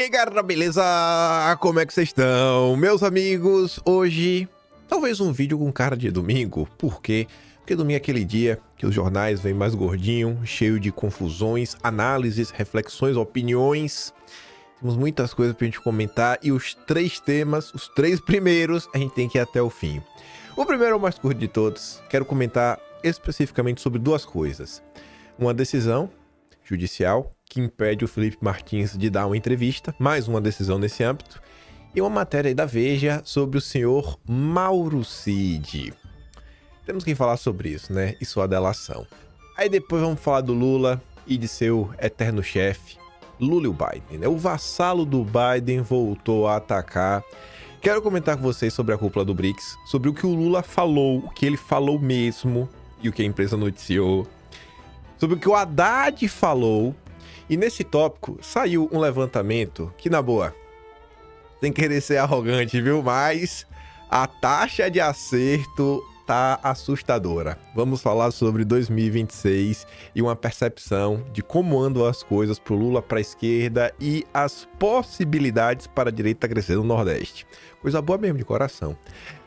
aí, galera, beleza? Como é que vocês estão? Meus amigos, hoje, talvez um vídeo com cara de domingo. Por quê? Porque domingo é aquele dia que os jornais vêm mais gordinho, cheio de confusões, análises, reflexões, opiniões. Temos muitas coisas pra gente comentar e os três temas, os três primeiros, a gente tem que ir até o fim. O primeiro é o mais curto de todos. Quero comentar especificamente sobre duas coisas. Uma decisão judicial que impede o Felipe Martins de dar uma entrevista, mais uma decisão nesse âmbito, e uma matéria aí da Veja sobre o senhor Mauro Cid. Temos que falar sobre isso, né? E sua delação. Aí depois vamos falar do Lula e de seu eterno chefe, Lula e o Biden, né? O vassalo do Biden voltou a atacar. Quero comentar com vocês sobre a cúpula do BRICS, sobre o que o Lula falou, o que ele falou mesmo e o que a empresa noticiou, sobre o que o Haddad falou. E nesse tópico saiu um levantamento que, na boa, sem querer ser arrogante, viu? Mas a taxa de acerto tá assustadora. Vamos falar sobre 2026 e uma percepção de como andam as coisas pro Lula, pra esquerda e as possibilidades para a direita crescer no Nordeste. Coisa boa mesmo, de coração.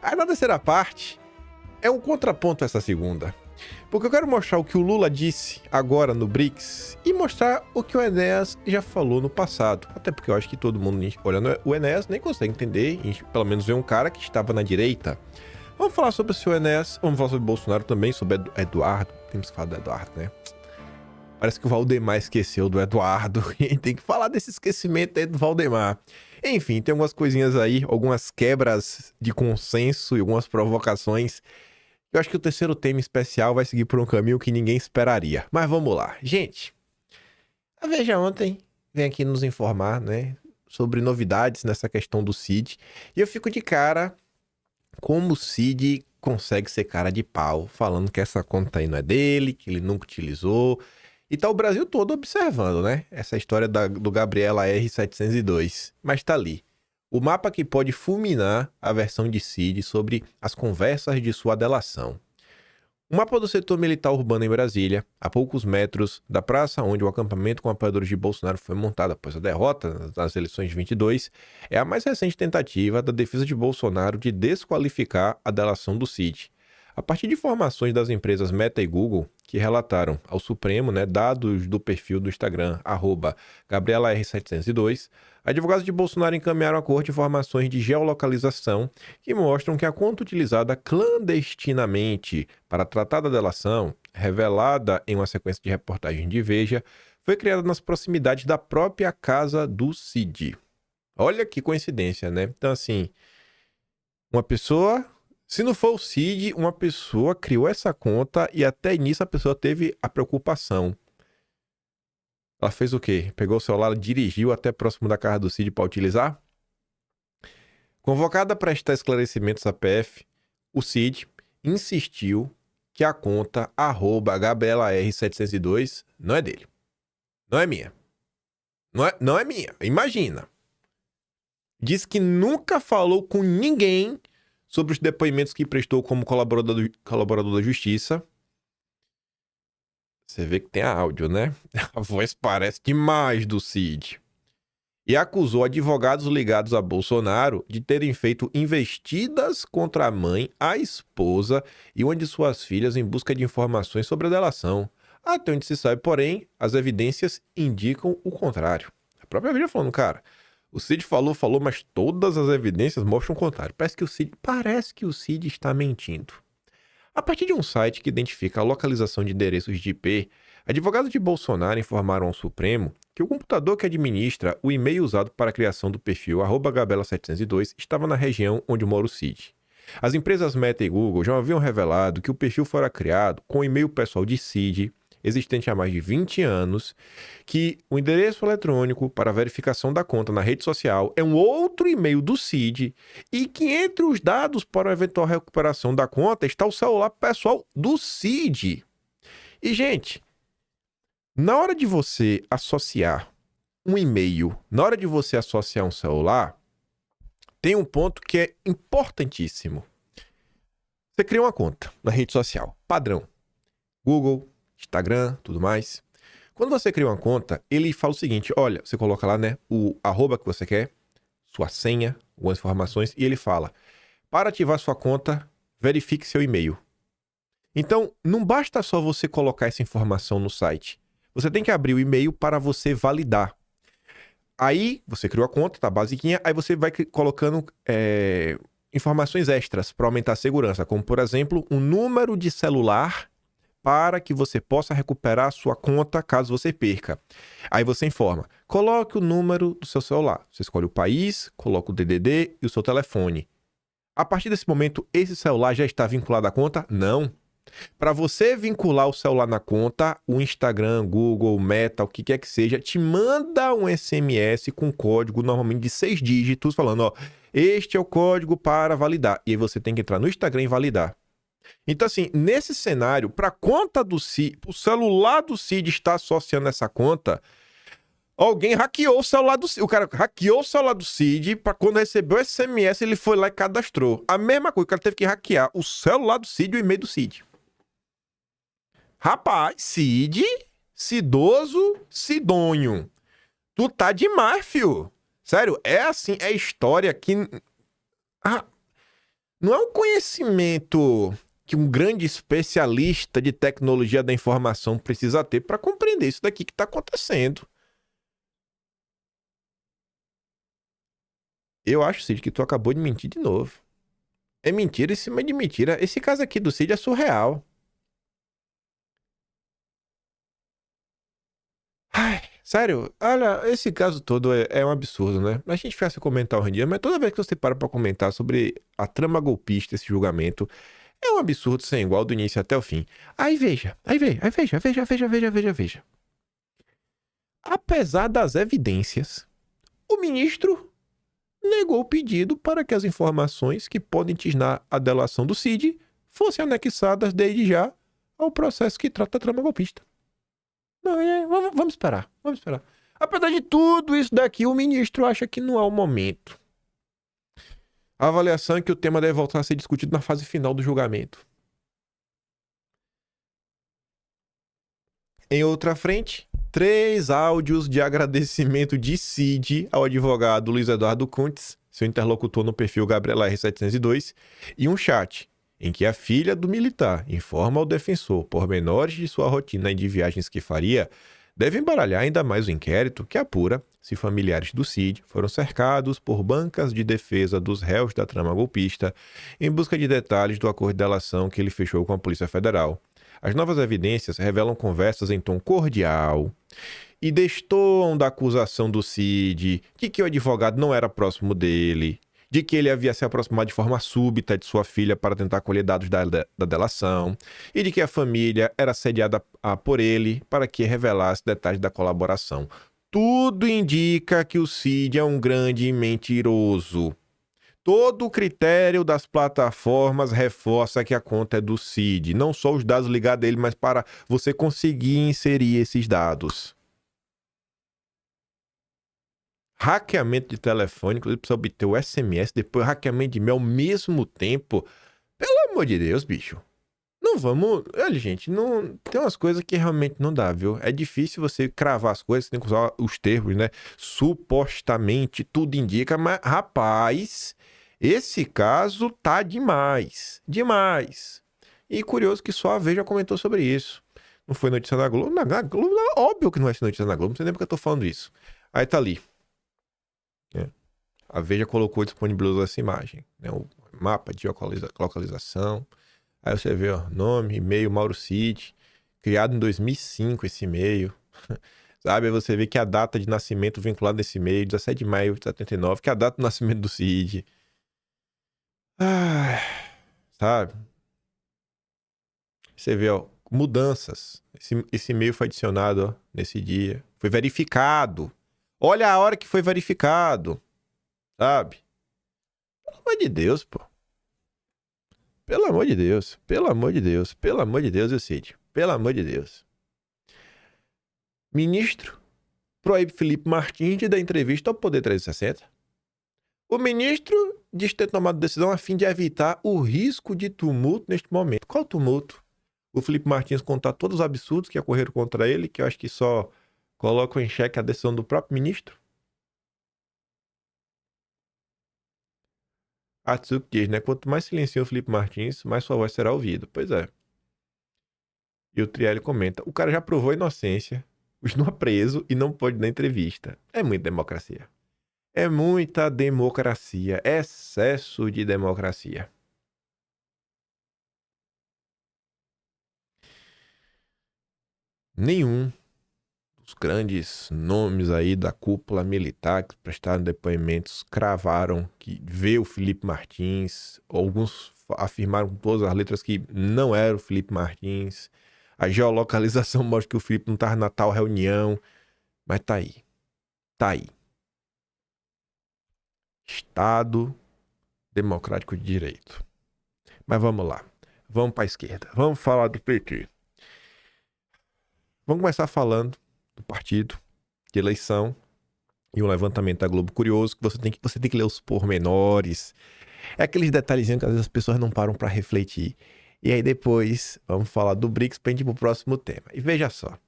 Aí na terceira parte é um contraponto a essa segunda. Porque eu quero mostrar o que o Lula disse agora no BRICS e mostrar o que o Enéas já falou no passado. Até porque eu acho que todo mundo olhando o Enéas nem consegue entender, pelo menos ver um cara que estava na direita. Vamos falar sobre o seu Enéas, vamos falar sobre Bolsonaro também, sobre Eduardo. Temos que falar do Eduardo, né? Parece que o Valdemar esqueceu do Eduardo e a gente tem que falar desse esquecimento aí do Valdemar. Enfim, tem algumas coisinhas aí, algumas quebras de consenso e algumas provocações. Eu acho que o terceiro tema especial vai seguir por um caminho que ninguém esperaria. Mas vamos lá. Gente, a Veja ontem vem aqui nos informar, né, sobre novidades nessa questão do Cid. E eu fico de cara como o Cid consegue ser cara de pau, falando que essa conta aí não é dele, que ele nunca utilizou. E tá o Brasil todo observando, né, essa história do Gabriela R702. Mas tá ali. O mapa que pode fulminar a versão de Cid sobre as conversas de sua delação. O mapa do setor militar urbano em Brasília, a poucos metros da praça onde o acampamento com apoiadores de Bolsonaro foi montado após a derrota nas eleições de 22, é a mais recente tentativa da defesa de Bolsonaro de desqualificar a delação do Cid. A partir de informações das empresas Meta e Google, que relataram ao Supremo, né, dados do perfil do Instagram, @GabrielaR702, advogados de Bolsonaro encaminharam à corte informações de geolocalização que mostram que a conta utilizada clandestinamente para tratar da delação, revelada em uma sequência de reportagens de Veja, foi criada nas proximidades da própria casa do Cid. Olha que coincidência, né? Então, assim, uma pessoa... Se não for o Cid, uma pessoa criou essa conta e até nisso a pessoa teve a preocupação. Ela fez o quê? Pegou o celular, dirigiu até próximo da casa do Cid para utilizar? Convocada a prestar esclarecimentos à PF, o Cid insistiu que a conta @GabrielaR702 não é dele. Não é minha. Não é minha. Imagina. Diz que nunca falou com ninguém sobre os depoimentos que prestou como colaborador da justiça. Você vê que tem áudio, né? A voz parece demais do Cid. E acusou advogados ligados a Bolsonaro de terem feito investidas contra a mãe, a esposa e uma de suas filhas em busca de informações sobre a delação. Até onde se sabe, porém, as evidências indicam o contrário. A própria Veja falando, cara... O Cid falou, mas todas as evidências mostram o contrário. Parece que o Cid está mentindo. A partir de um site que identifica a localização de endereços de IP, advogados de Bolsonaro informaram ao Supremo que o computador que administra o e-mail usado para a criação do perfil @Gabriela702 estava na região onde mora o Cid. As empresas Meta e Google já haviam revelado que o perfil fora criado com o e-mail pessoal de Cid, existente há mais de 20 anos, que o endereço eletrônico para verificação da conta na rede social é um outro e-mail do Cid e que entre os dados para a eventual recuperação da conta está o celular pessoal do Cid. E, gente, na hora de você associar um e-mail, na hora de você associar um celular, tem um ponto que é importantíssimo. Você cria uma conta na rede social, padrão, Google, Instagram, tudo mais. Quando você cria uma conta, ele fala o seguinte, olha, você coloca lá, né, o arroba que você quer, sua senha, algumas informações, e ele fala, para ativar sua conta, verifique seu e-mail. Então, não basta só você colocar essa informação no site. Você tem que abrir o e-mail para você validar. Aí, você criou a conta, tá basiquinha, aí você vai colocando informações extras para aumentar a segurança, como, por exemplo, um número de celular para que você possa recuperar a sua conta caso você perca. Aí você informa, coloque o número do seu celular. Você escolhe o país, coloca o DDD e o seu telefone. A partir desse momento, esse celular já está vinculado à conta? Não. Para você vincular o celular na conta, o Instagram, Google, Meta, o que quer que seja, te manda um SMS com código normalmente de 6 dígitos, falando, ó, este é o código para validar. E aí você tem que entrar no Instagram e validar. Então, assim, nesse cenário, para a conta do Cid, o celular do Cid está associando essa conta, alguém hackeou o celular do Cid. O cara hackeou o celular do Cid para quando recebeu o SMS, ele foi lá e cadastrou. A mesma coisa, o cara teve que hackear o celular do Cid e o e-mail do Cid. Rapaz, Cid, Cidoso, Sidonho. Tu tá demais, fio. Sério, é assim, é história que... não é um conhecimento que um grande especialista de tecnologia da informação precisa ter para compreender isso daqui que tá acontecendo. Eu acho, Cid, que tu acabou de mentir de novo. É mentira em cima de mentira. Esse caso aqui do Cid é surreal. Ai, sério, olha, esse caso todo é um absurdo, né? A gente faz comentar um dia, mas toda vez que você para pra comentar sobre a trama golpista, esse julgamento, é um absurdo sem igual do início até o fim. Aí veja. Apesar das evidências, o ministro negou o pedido para que as informações que podem tisnar a delação do Cid fossem anexadas desde já ao processo que trata a trama golpista. Não, vamos esperar. Apesar de tudo isso daqui, o ministro acha que não é o momento. A avaliação é que o tema deve voltar a ser discutido na fase final do julgamento. Em outra frente, 3 áudios de agradecimento de Cid ao advogado Luiz Eduardo Kuntz, seu interlocutor no perfil Gabriela R702, e um chat em que a filha do militar informa ao defensor pormenores de sua rotina e de viagens que faria, deve embaralhar ainda mais o inquérito que apura se familiares do Cid foram cercados por bancas de defesa dos réus da trama golpista em busca de detalhes do acordo de delação que ele fechou com a Polícia Federal. As novas evidências revelam conversas em tom cordial e destoam da acusação do Cid de que o advogado não era próximo dele, de que ele havia se aproximado de forma súbita de sua filha para tentar colher dados da delação, e de que a família era assediada por ele para que revelasse detalhes da colaboração. Tudo indica que o Cid é um grande mentiroso. Todo o critério das plataformas reforça que a conta é do Cid, não só os dados ligados a ele, mas para você conseguir inserir esses dados. Hackeamento de telefone, inclusive precisa obter o SMS, depois hackeamento de e-mail ao mesmo tempo. Pelo amor de Deus, bicho. Não vamos... Olha, gente, não... tem umas coisas que realmente não dá, viu? É difícil você cravar as coisas, você tem que usar os termos, né? Supostamente, tudo indica, mas, rapaz, esse caso tá demais. Demais. E curioso que só a Veja comentou sobre isso. Não foi notícia na Globo? Na Globo, óbvio que não vai ser notícia na Globo, não sei nem porque eu tô falando isso. Aí tá ali. A Veja colocou, disponibilizou essa imagem, né? O mapa de localização. Aí você vê, ó, nome, e-mail, Mauro Cid, criado em 2005 esse e-mail. Sabe? Aí você vê que a data de nascimento vinculada nesse e-mail, 17 de maio de 79, que é a data do nascimento do Cid. Sabe? Você vê, ó, mudanças. Esse e-mail foi adicionado, ó, nesse dia. Foi verificado. Olha a hora que foi verificado. Sabe? Pelo amor de Deus, pô. Pelo amor de Deus. Eu Cid. Pelo amor de Deus. Ministro proíbe Felipe Martins de dar entrevista ao Poder 360. O ministro diz ter tomado decisão a fim de evitar o risco de tumulto neste momento. Qual tumulto? O Felipe Martins contar todos os absurdos que ocorreram contra ele, que eu acho que só colocam em xeque a decisão do próprio ministro? Atsuki diz, né? Quanto mais silencia o Felipe Martins, mais sua voz será ouvida. Pois é. E o Trielli comenta, o cara já provou a inocência, continua preso e não pode dar entrevista. É muita democracia. É muita democracia. Excesso de democracia. Nenhum dos grandes nomes aí da cúpula militar que prestaram depoimentos cravaram que vê o Felipe Martins. Alguns afirmaram com todas as letras que não era o Felipe Martins. A geolocalização mostra que o Felipe não estava na tal reunião. Mas tá aí. Tá aí. Estado Democrático de Direito. Mas vamos lá. Vamos para a esquerda. Vamos falar do PT. Vamos começar falando do partido, de eleição e um levantamento da Globo Curioso, que você tem que ler os pormenores. É aqueles detalhezinhos que às vezes as pessoas não param para refletir. E aí depois vamos falar do BRICS para a gente ir pro próximo tema. E veja só.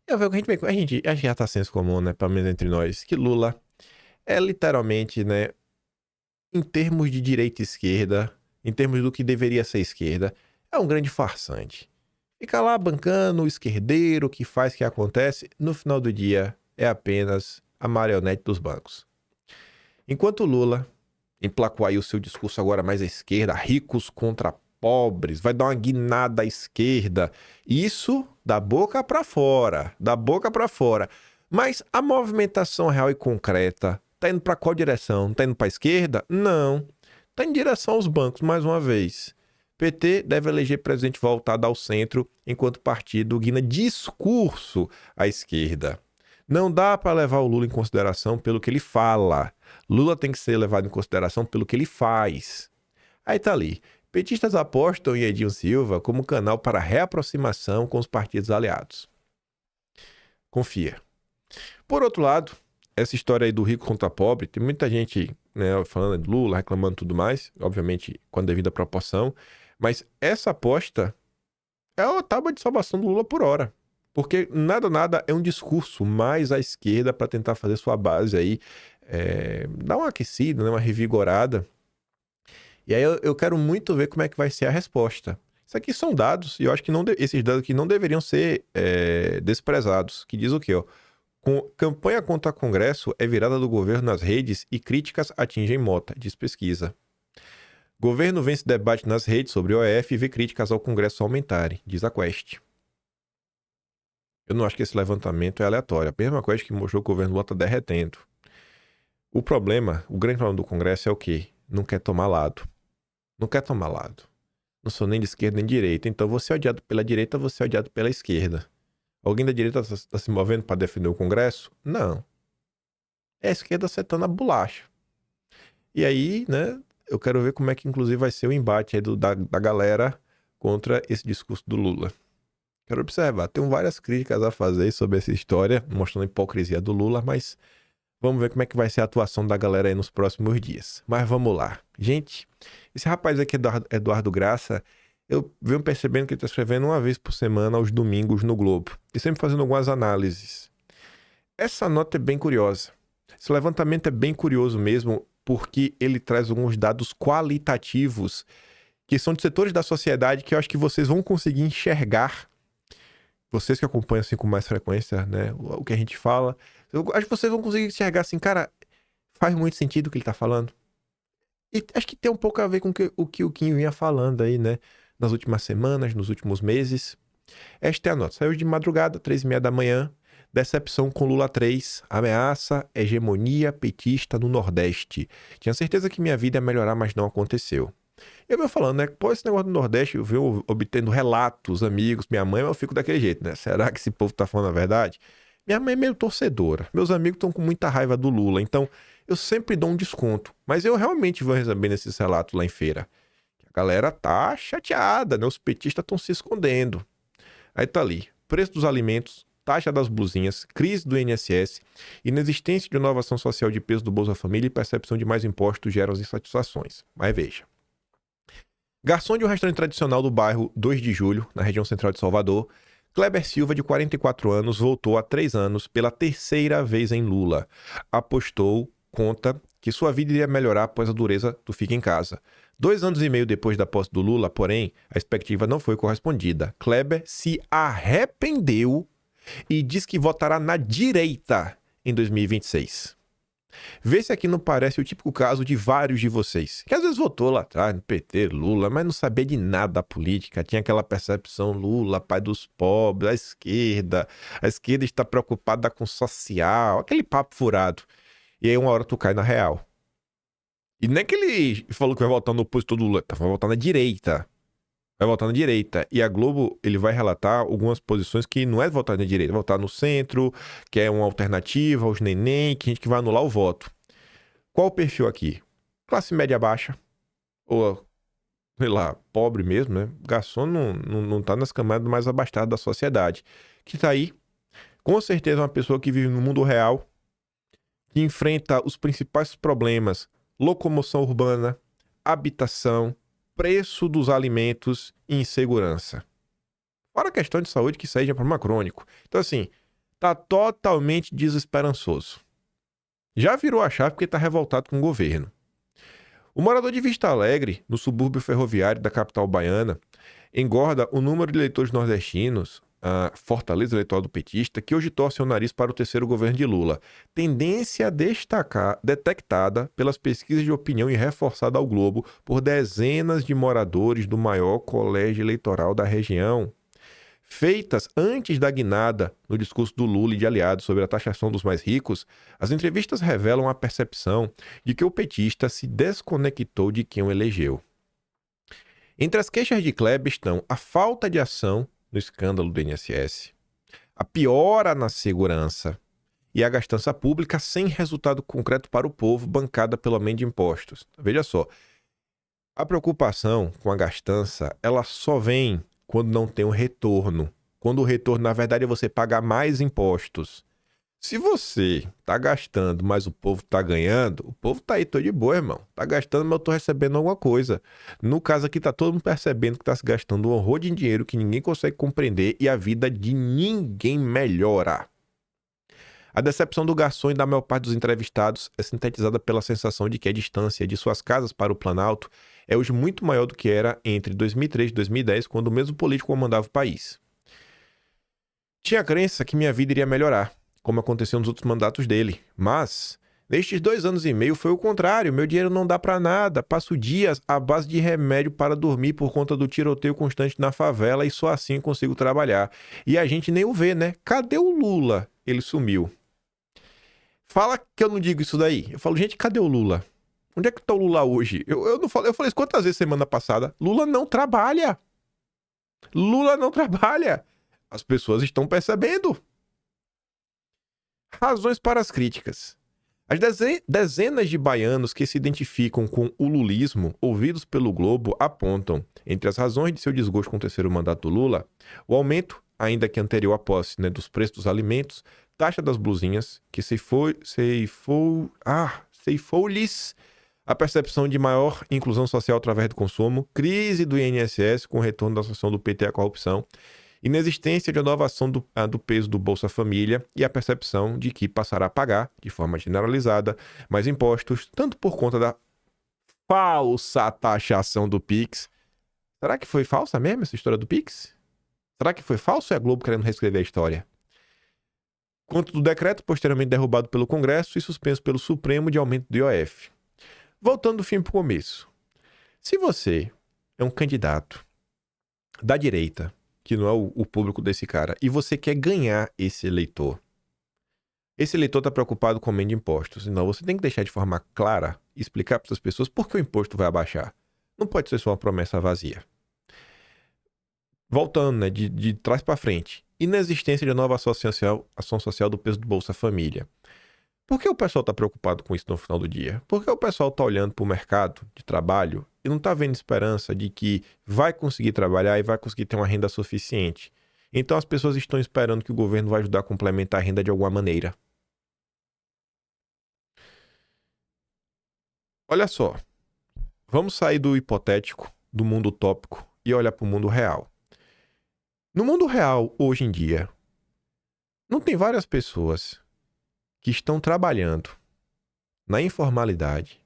A gente acho que já tá senso comum, né? Pelo menos entre nós, que Lula é literalmente, né? Em termos de direita e esquerda, em termos do que deveria ser esquerda, é um grande farsante. Fica lá bancando o esquerdeiro que faz o que acontece, no final do dia é apenas a marionete dos bancos. Enquanto Lula emplacou aí o seu discurso agora mais à esquerda, ricos contra pobres, vai dar uma guinada à esquerda, isso da boca para fora, da boca para fora. Mas a movimentação real e concreta tá indo para qual direção? Tá indo para a esquerda? Não. Tá em direção aos bancos mais uma vez. PT deve eleger presidente voltado ao centro, enquanto partido guina discurso à esquerda. Não dá para levar o Lula em consideração pelo que ele fala. Lula tem que ser levado em consideração pelo que ele faz. Aí tá ali. Petistas apostam em Edinho Silva como canal para reaproximação com os partidos aliados. Confia. Por outro lado, essa história aí do rico contra pobre, tem muita gente, né, falando de Lula, reclamando tudo mais, obviamente com a devida proporção, mas essa aposta é a tábua de salvação do Lula por hora. Porque nada é um discurso mais à esquerda para tentar fazer sua base aí, dar uma aquecida, né, uma revigorada. E aí eu quero muito ver como é que vai ser a resposta. Isso aqui são dados, e eu acho que esses dados aqui não deveriam ser desprezados. Que diz o quê? Ó? Campanha contra Congresso é virada do governo nas redes e críticas atingem Mota, diz pesquisa. Governo vence debate nas redes sobre OF e vê críticas ao Congresso aumentarem, diz a Quest. Eu não acho que esse levantamento é aleatório. A mesma Quest que mostrou que o governo Lula está derretendo. O grande problema do Congresso é o quê? Não quer tomar lado. Não quer tomar lado. Não sou nem de esquerda nem de direita. Então, você é odiado pela direita, você é odiado pela esquerda. Alguém da direita está se movendo para defender o Congresso? Não. É a esquerda acertando a bolacha. E aí, né, eu quero ver como é que, inclusive, vai ser o embate aí da galera contra esse discurso do Lula. Quero observar. Tenho várias críticas a fazer sobre essa história, mostrando a hipocrisia do Lula, mas vamos ver como é que vai ser a atuação da galera aí nos próximos dias. Mas vamos lá. Gente, esse rapaz aqui, Eduardo Graça, eu venho percebendo que ele está escrevendo uma vez por semana, aos domingos, no Globo. E sempre fazendo algumas análises. Essa nota é bem curiosa. Esse levantamento é bem curioso mesmo, porque ele traz alguns dados qualitativos, que são de setores da sociedade que eu acho que vocês vão conseguir enxergar. Vocês que acompanham assim com mais frequência, né, o que a gente fala. Eu acho que vocês vão conseguir enxergar assim, cara, faz muito sentido o que ele tá falando. E acho que tem um pouco a ver com o que o Kim vinha falando aí, né? Nas últimas semanas, nos últimos meses. Esta é a nota. Saiu de madrugada, 3h30 da manhã. Decepção com Lula 3. Ameaça, hegemonia petista no Nordeste. Tinha certeza que minha vida ia melhorar, mas não aconteceu. Eu venho falando, né? Pô, esse negócio do Nordeste, eu venho obtendo relatos, amigos, minha mãe, mas eu fico daquele jeito, né? Será que esse povo tá falando a verdade? Minha mãe é meio torcedora. Meus amigos estão com muita raiva do Lula. Então, eu sempre dou um desconto. Mas eu realmente vou recebendo esses relatos lá em feira. A galera tá chateada, né? Os petistas estão se escondendo. Aí tá ali. Preço dos alimentos, taxa das blusinhas, crise do INSS, inexistência de inovação social de peso do Bolsa Família e percepção de mais impostos geram as insatisfações. Mas veja. Garçom de um restaurante tradicional do bairro 2 de Julho, na região central de Salvador, Kleber Silva, de 44 anos, voltou há 3 anos pela terceira vez em Lula. Apostou, conta, que sua vida iria melhorar após a dureza do fica em casa. 2 anos e meio depois da posse do Lula, porém, a expectativa não foi correspondida. Kleber se arrependeu e diz que votará na direita em 2026. Vê se aqui não parece o típico caso de vários de vocês, que às vezes votou lá atrás no PT, Lula, mas não sabia de nada da política, tinha aquela percepção, Lula, pai dos pobres, a esquerda está preocupada com o social, aquele papo furado. E aí uma hora tu cai na real. E nem que ele falou que vai votar no opositor do Lula, vai votar na direita. Vai votar na direita. E a Globo, ele vai relatar algumas posições que não é votar na direita, é votar no centro, que é uma alternativa aos neném, que a gente que vai anular o voto. Qual o perfil aqui? Classe média baixa, ou, sei lá, pobre mesmo, né? Garçom não tá nas camadas mais abastadas da sociedade. Que tá aí, com certeza, uma pessoa que vive no mundo real, que enfrenta os principais problemas: locomoção urbana, habitação, preço dos alimentos e insegurança. Fora a questão de saúde, que isso aí já é problema crônico. Então, assim, tá totalmente desesperançoso. Já virou a chave porque tá revoltado com o governo. O morador de Vista Alegre, no subúrbio ferroviário da capital baiana, engorda o número de eleitores nordestinos, a fortaleza eleitoral do petista, que hoje torce o nariz para o terceiro governo de Lula. Tendência detectada pelas pesquisas de opinião e reforçada ao Globo por dezenas de moradores do maior colégio eleitoral da região. Feitas antes da guinada no discurso do Lula e de aliados sobre a taxação dos mais ricos, as entrevistas revelam a percepção de que o petista se desconectou de quem o elegeu. Entre as queixas de Kleber estão a falta de ação no escândalo do INSS, a piora na segurança e a gastança pública sem resultado concreto para o povo, bancada pelo aumento de impostos. Veja só, a preocupação com a gastança, ela só vem quando não tem um retorno. Quando o retorno, na verdade, é você pagar mais impostos. Se você tá gastando, mas o povo tá ganhando, o povo tá aí, tô de boa, irmão. Tá gastando, mas eu tô recebendo alguma coisa. No caso aqui, tá todo mundo percebendo que tá se gastando um horror de dinheiro que ninguém consegue compreender e a vida de ninguém melhora. A decepção do garçom e da maior parte dos entrevistados é sintetizada pela sensação de que a distância de suas casas para o Planalto é hoje muito maior do que era entre 2003 e 2010, quando o mesmo político comandava o país. Tinha a crença que minha vida iria melhorar, como aconteceu nos outros mandatos dele. Mas, nestes 2 anos e meio foi o contrário. Meu dinheiro não dá pra nada. Passo dias à base de remédio para dormir por conta do tiroteio constante na favela e só assim consigo trabalhar. E a gente nem o vê, né? Cadê o Lula? Ele sumiu. Fala que eu não digo isso daí. Eu falo, gente, cadê o Lula? Onde é que tá o Lula hoje? Eu não falei, eu falei isso quantas vezes semana passada? Lula não trabalha. Lula não trabalha. As pessoas estão percebendo. Razões para as críticas. As dezenas de baianos que se identificam com o lulismo, ouvidos pelo Globo, apontam, entre as razões de seu desgosto com o terceiro mandato do Lula, o aumento, ainda que anterior à posse, dos preços dos alimentos, taxa das blusinhas, que ceifou-lhes a percepção de maior inclusão social através do consumo, crise do INSS com o retorno da associação do PT à corrupção, inexistência de inovação do peso do Bolsa Família e a percepção de que passará a pagar, de forma generalizada, mais impostos, tanto por conta da falsa taxação do Pix. Será que foi falsa mesmo essa história do Pix? Será que foi falso ou é a Globo querendo reescrever a história? Quanto do decreto posteriormente derrubado pelo Congresso e suspenso pelo Supremo de aumento do IOF. Voltando do fim para o começo. Se você é um candidato da direita, que não é o público desse cara, e você quer ganhar esse eleitor está preocupado com o aumento de impostos. Então você tem que deixar de forma clara, explicar para as pessoas por que o imposto vai abaixar. Não pode ser só uma promessa vazia. Voltando, de trás para frente. Inexistência de nova ação social do peso do Bolsa Família. Por que o pessoal está preocupado com isso no final do dia? Porque o pessoal está olhando para o mercado de trabalho e não está vendo esperança de que vai conseguir trabalhar e vai conseguir ter uma renda suficiente. Então as pessoas estão esperando que o governo vai ajudar a complementar a renda de alguma maneira. Olha só, vamos sair do hipotético, do mundo utópico e olhar para o mundo real. No mundo real, hoje em dia, não tem várias pessoas que estão trabalhando na informalidade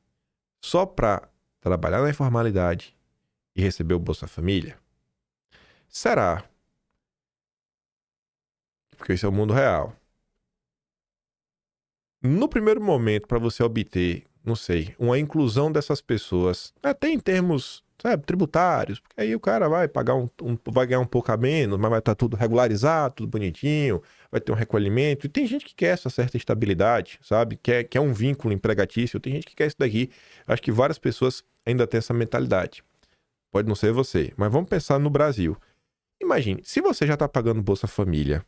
só para trabalhar na informalidade e receber o Bolsa Família? Será? Porque isso é o mundo real. No primeiro momento, para você obter, não sei, uma inclusão dessas pessoas, até em termos, sabe, tributários, porque aí o cara vai pagar vai ganhar um pouco a menos, mas vai estar tudo regularizado, tudo bonitinho, vai ter um recolhimento. E tem gente que quer essa certa estabilidade, sabe? Quer um vínculo empregatício. Tem gente que quer isso daqui. Acho que várias pessoas ainda têm essa mentalidade. Pode não ser você, mas vamos pensar no Brasil. Imagine, se você já está pagando Bolsa Família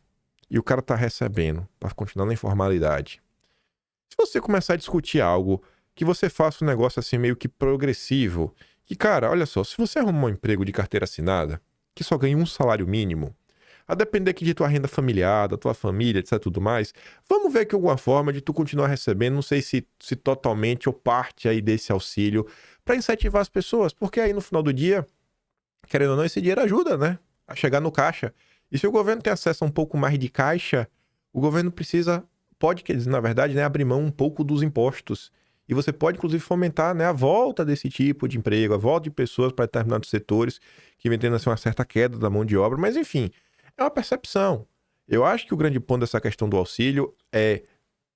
e o cara está recebendo para continuar na informalidade, se você começar a discutir algo que você faça um negócio assim meio que progressivo, que, cara, olha só, se você arrumar um emprego de carteira assinada, que só ganha um salário mínimo, a depender aqui de tua renda familiar, da tua família, etc, tudo mais, vamos ver aqui alguma forma de tu continuar recebendo, não sei se totalmente ou parte aí desse auxílio, para incentivar as pessoas, porque aí no final do dia, querendo ou não, esse dinheiro ajuda, né, a chegar no caixa. E se o governo tem acesso a um pouco mais de caixa, o governo pode, quer dizer, na verdade, né, abrir mão um pouco dos impostos. E você pode, inclusive, fomentar, né, a volta desse tipo de emprego, a volta de pessoas para determinados setores que vem tendo assim, uma certa queda da mão de obra. Mas, enfim, é uma percepção. Eu acho que o grande ponto dessa questão do auxílio é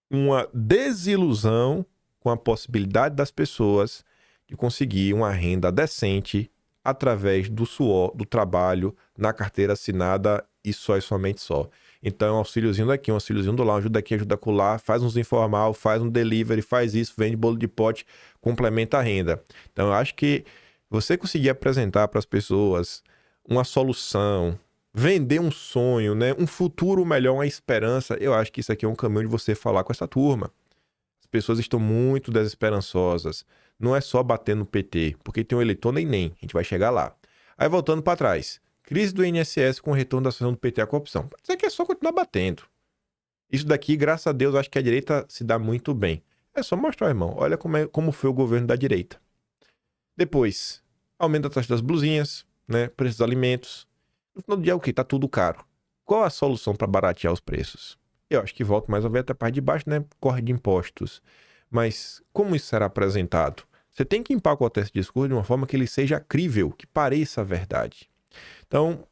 uma desilusão com a possibilidade das pessoas de conseguir uma renda decente através do suor, do trabalho, na carteira assinada e só e somente só. Então, um auxíliozinho daqui, um auxíliozinho do lá, ajuda aqui, ajuda acolá, faz uns informal, faz um delivery, faz isso, vende bolo de pote, complementa a renda. Então, eu acho que você conseguir apresentar para as pessoas uma solução, vender um sonho, né, um futuro melhor, uma esperança, eu acho que isso aqui é um caminho de você falar com essa turma. As pessoas estão muito desesperançosas. Não é só bater no PT, porque tem um eleitor nem, a gente vai chegar lá. Aí, voltando para trás. Crise do INSS com o retorno da ação do PT à corrupção. Isso aqui é só continuar batendo. Isso daqui, graças a Deus, acho que a direita se dá muito bem. É só mostrar, irmão. Olha como foi o governo da direita. Depois, aumento da taxa das blusinhas, né? Preços dos alimentos. No final do dia, o que? Tá tudo caro. Qual a solução para baratear os preços? Eu acho que volto mais uma vez até a parte de baixo, né? Corre de impostos. Mas como isso será apresentado? Você tem que empacotar esse discurso de uma forma que ele seja crível, que pareça a verdade. Então,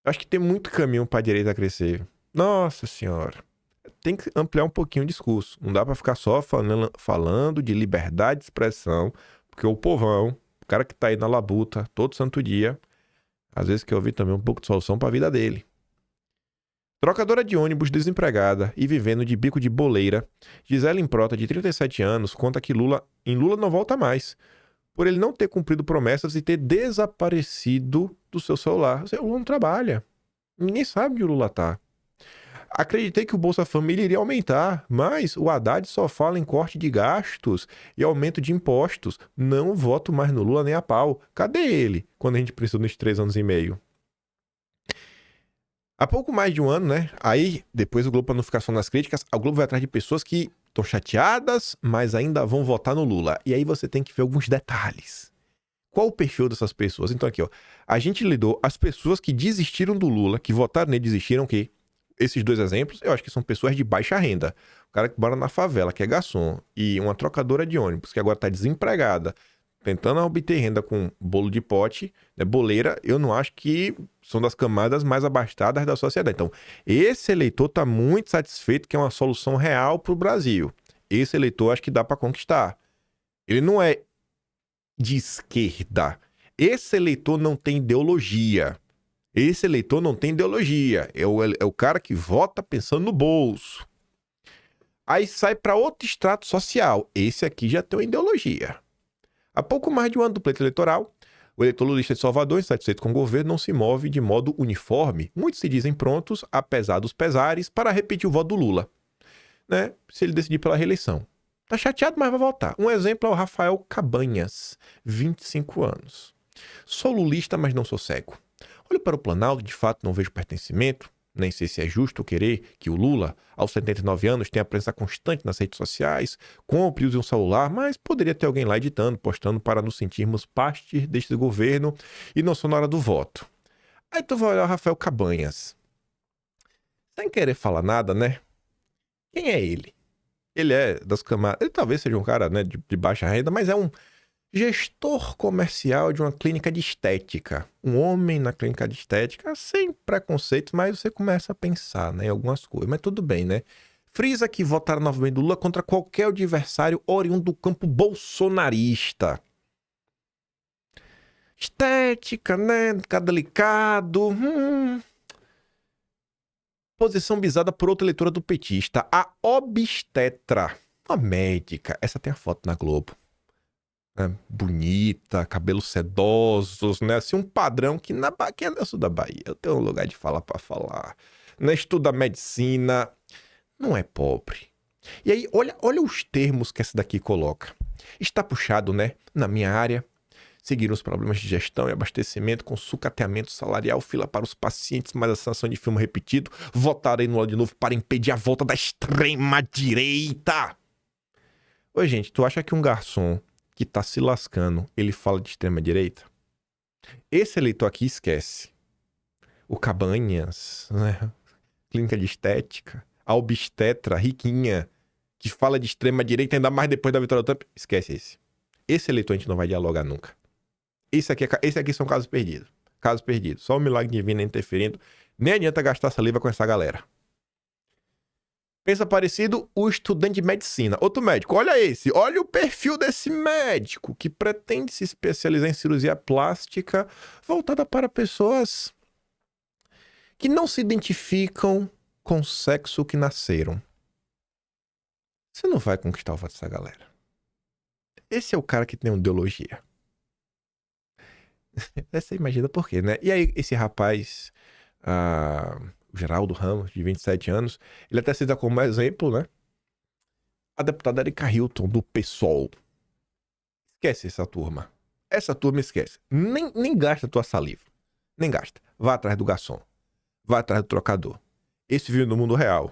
acho que tem muito caminho para a direita crescer. Nossa senhora. Tem que ampliar um pouquinho o discurso. Não dá para ficar só falando de liberdade de expressão, porque o povão, o cara que tá aí na labuta todo santo dia, às vezes quer ouvir também um pouco de solução para a vida dele. Trocadora de ônibus desempregada e vivendo de bico de boleira, Gisele Improta, de 37 anos, conta que Lula não volta mais, por ele não ter cumprido promessas e ter desaparecido do seu celular. O Lula não trabalha. Ninguém sabe onde o Lula tá. Acreditei que o Bolsa Família iria aumentar, mas o Haddad só fala em corte de gastos e aumento de impostos. Não voto mais no Lula nem a pau. Cadê ele quando a gente precisou nos 3 anos e meio? Há pouco mais de um ano, né? Aí, depois o Globo, para não ficar só nas críticas, o Globo vai atrás de pessoas que estão chateadas, mas ainda vão votar no Lula. E aí você tem que ver alguns detalhes. Qual o perfil dessas pessoas? Então aqui, ó. A gente lidou as pessoas que desistiram do Lula, que votaram nele, desistiram, que esses 2 exemplos, eu acho que são pessoas de baixa renda. O cara que mora na favela, que é garçom, e uma trocadora de ônibus, que agora tá desempregada, tentando obter renda com bolo de pote, né, boleira, eu não acho que são das camadas mais abastadas da sociedade. Então, esse eleitor tá muito satisfeito que é uma solução real pro Brasil. Esse eleitor acho que dá para conquistar. Ele não é de esquerda. Esse eleitor não tem ideologia. Esse eleitor não tem ideologia. É o cara que vota pensando no bolso. Aí sai para outro extrato social. Esse aqui já tem uma ideologia. Há pouco mais de um ano do pleito eleitoral, o eleitor lulista de Salvador, insatisfeito com o governo, não se move de modo uniforme. Muitos se dizem prontos, apesar dos pesares, para repetir o voto do Lula, né? Se ele decidir pela reeleição. Tá chateado, mas vai votar. Um exemplo é o Rafael Cabanhas, 25 anos. Sou lulista, mas não sou cego. Olho para o Planalto, de fato não vejo pertencimento. Nem sei se é justo querer que o Lula, aos 79 anos, tenha presença constante nas redes sociais, compre e use um celular, mas poderia ter alguém lá editando, postando para nos sentirmos parte deste governo e não só na hora do voto. Aí tu vai olhar o Rafael Cabanhas. Sem querer falar nada, né? Quem é ele? Ele é das camadas... Ele talvez seja um cara, né, de baixa renda, mas é um gestor comercial de uma clínica de estética. Um homem na clínica de estética, sem preconceitos, mas você começa a pensar, né, em algumas coisas. Mas tudo bem, né? Frisa que votaram novamente do Lula contra qualquer adversário oriundo do campo bolsonarista. Estética, né? Ficar delicado. Posição bizada por outra leitura do petista. A obstetra. Uma médica. Essa tem a foto na Globo. Né? Bonita, cabelos sedosos, né? Assim, um padrão que na Bahia, eu sou da Bahia. Eu tenho um lugar de fala pra falar. Né? Estuda medicina. Não é pobre. E aí, olha os termos que essa daqui coloca. Está puxado, né? Na minha área. Seguiram os problemas de gestão e abastecimento com sucateamento salarial, fila para os pacientes, mais a sanção de filme repetido. Votarei no Lula de novo para impedir a volta da extrema-direita. Oi, gente, tu acha que um garçom que tá se lascando, ele fala de extrema-direita? Esse eleitor aqui esquece. O Cabanhas, né? Clínica de estética. A obstetra riquinha, que fala de extrema-direita ainda mais depois da vitória do Trump. Esquece esse. Esse eleitor a gente não vai dialogar nunca. Esse aqui são casos perdidos. Casos perdidos. Só o milagre divino interferindo. Nem adianta gastar saliva com essa galera. Pensa parecido o estudante de medicina. Outro médico, olha esse. Olha o perfil desse médico que pretende se especializar em cirurgia plástica voltada para pessoas que não se identificam com o sexo que nasceram. Você não vai conquistar o voto dessa galera. Esse é o cara que tem uma ideologia. Você imagina por quê, né? E aí, esse rapaz, o Geraldo Ramos, de 27 anos, ele até cita como exemplo, né? A deputada Erika Hilton, do PSOL. Esquece essa turma. Essa turma esquece. Nem gasta tua saliva. Nem gasta. Vá atrás do garçom. Vá atrás do trocador. Esse vive no mundo real.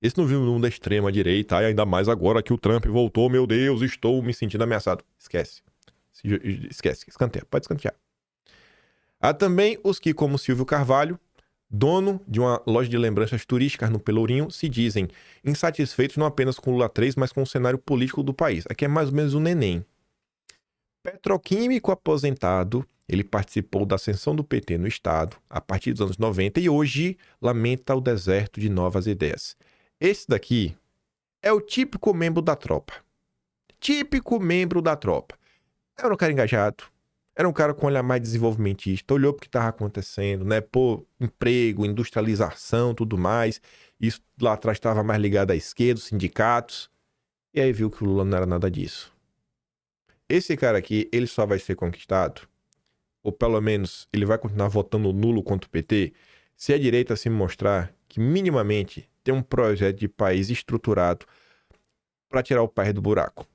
Esse não vive no mundo da extrema direita. Ai, ainda mais agora que o Trump voltou. Meu Deus, estou me sentindo ameaçado. Esquece. Esquece. Escanteia. Pode escantear. Há também os que, como Silvio Carvalho, dono de uma loja de lembranças turísticas no Pelourinho, se dizem insatisfeitos não apenas com o Lula 3, mas com o cenário político do país. Aqui é mais ou menos um neném. Petroquímico aposentado, ele participou da ascensão do PT no estado a partir dos anos 90 e hoje lamenta o deserto de novas ideias. Esse daqui é o típico membro da tropa. Típico membro da tropa. Era um cara engajado. Era um cara com um olhar mais desenvolvimentista, olhou para o que estava acontecendo, né? Pô, emprego, industrialização, tudo mais. Isso lá atrás estava mais ligado à esquerda, os sindicatos. E aí viu que o Lula não era nada disso. Esse cara aqui, ele só vai ser conquistado, ou pelo menos ele vai continuar votando nulo contra o PT, se a direita se mostrar que minimamente tem um projeto de país estruturado para tirar o país do buraco.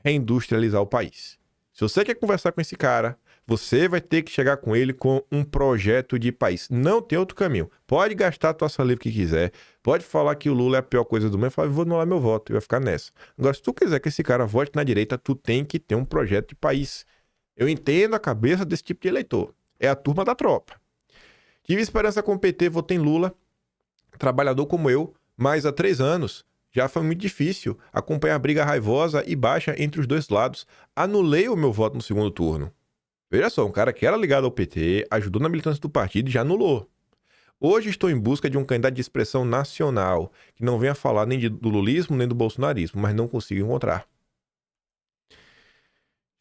Reindustrializar o país. Se você quer conversar com esse cara, você vai ter que chegar com ele com um projeto de país. Não tem outro caminho. Pode gastar a tua saliva que quiser. Pode falar que o Lula é a pior coisa do mundo. Fala, vou anular meu voto. E vai ficar nessa. Agora, se tu quiser que esse cara vote na direita, tu tem que ter um projeto de país. Eu entendo a cabeça desse tipo de eleitor. É a turma da tropa. Tive esperança com o PT, votei em Lula. Trabalhador como eu, mas há 3 anos... Já foi muito difícil acompanhar a briga raivosa e baixa entre os dois lados. Anulei o meu voto no segundo turno. Veja só, um cara que era ligado ao PT, ajudou na militância do partido e já anulou. Hoje estou em busca de um candidato de expressão nacional, que não venha falar nem do lulismo nem do bolsonarismo, mas não consigo encontrar.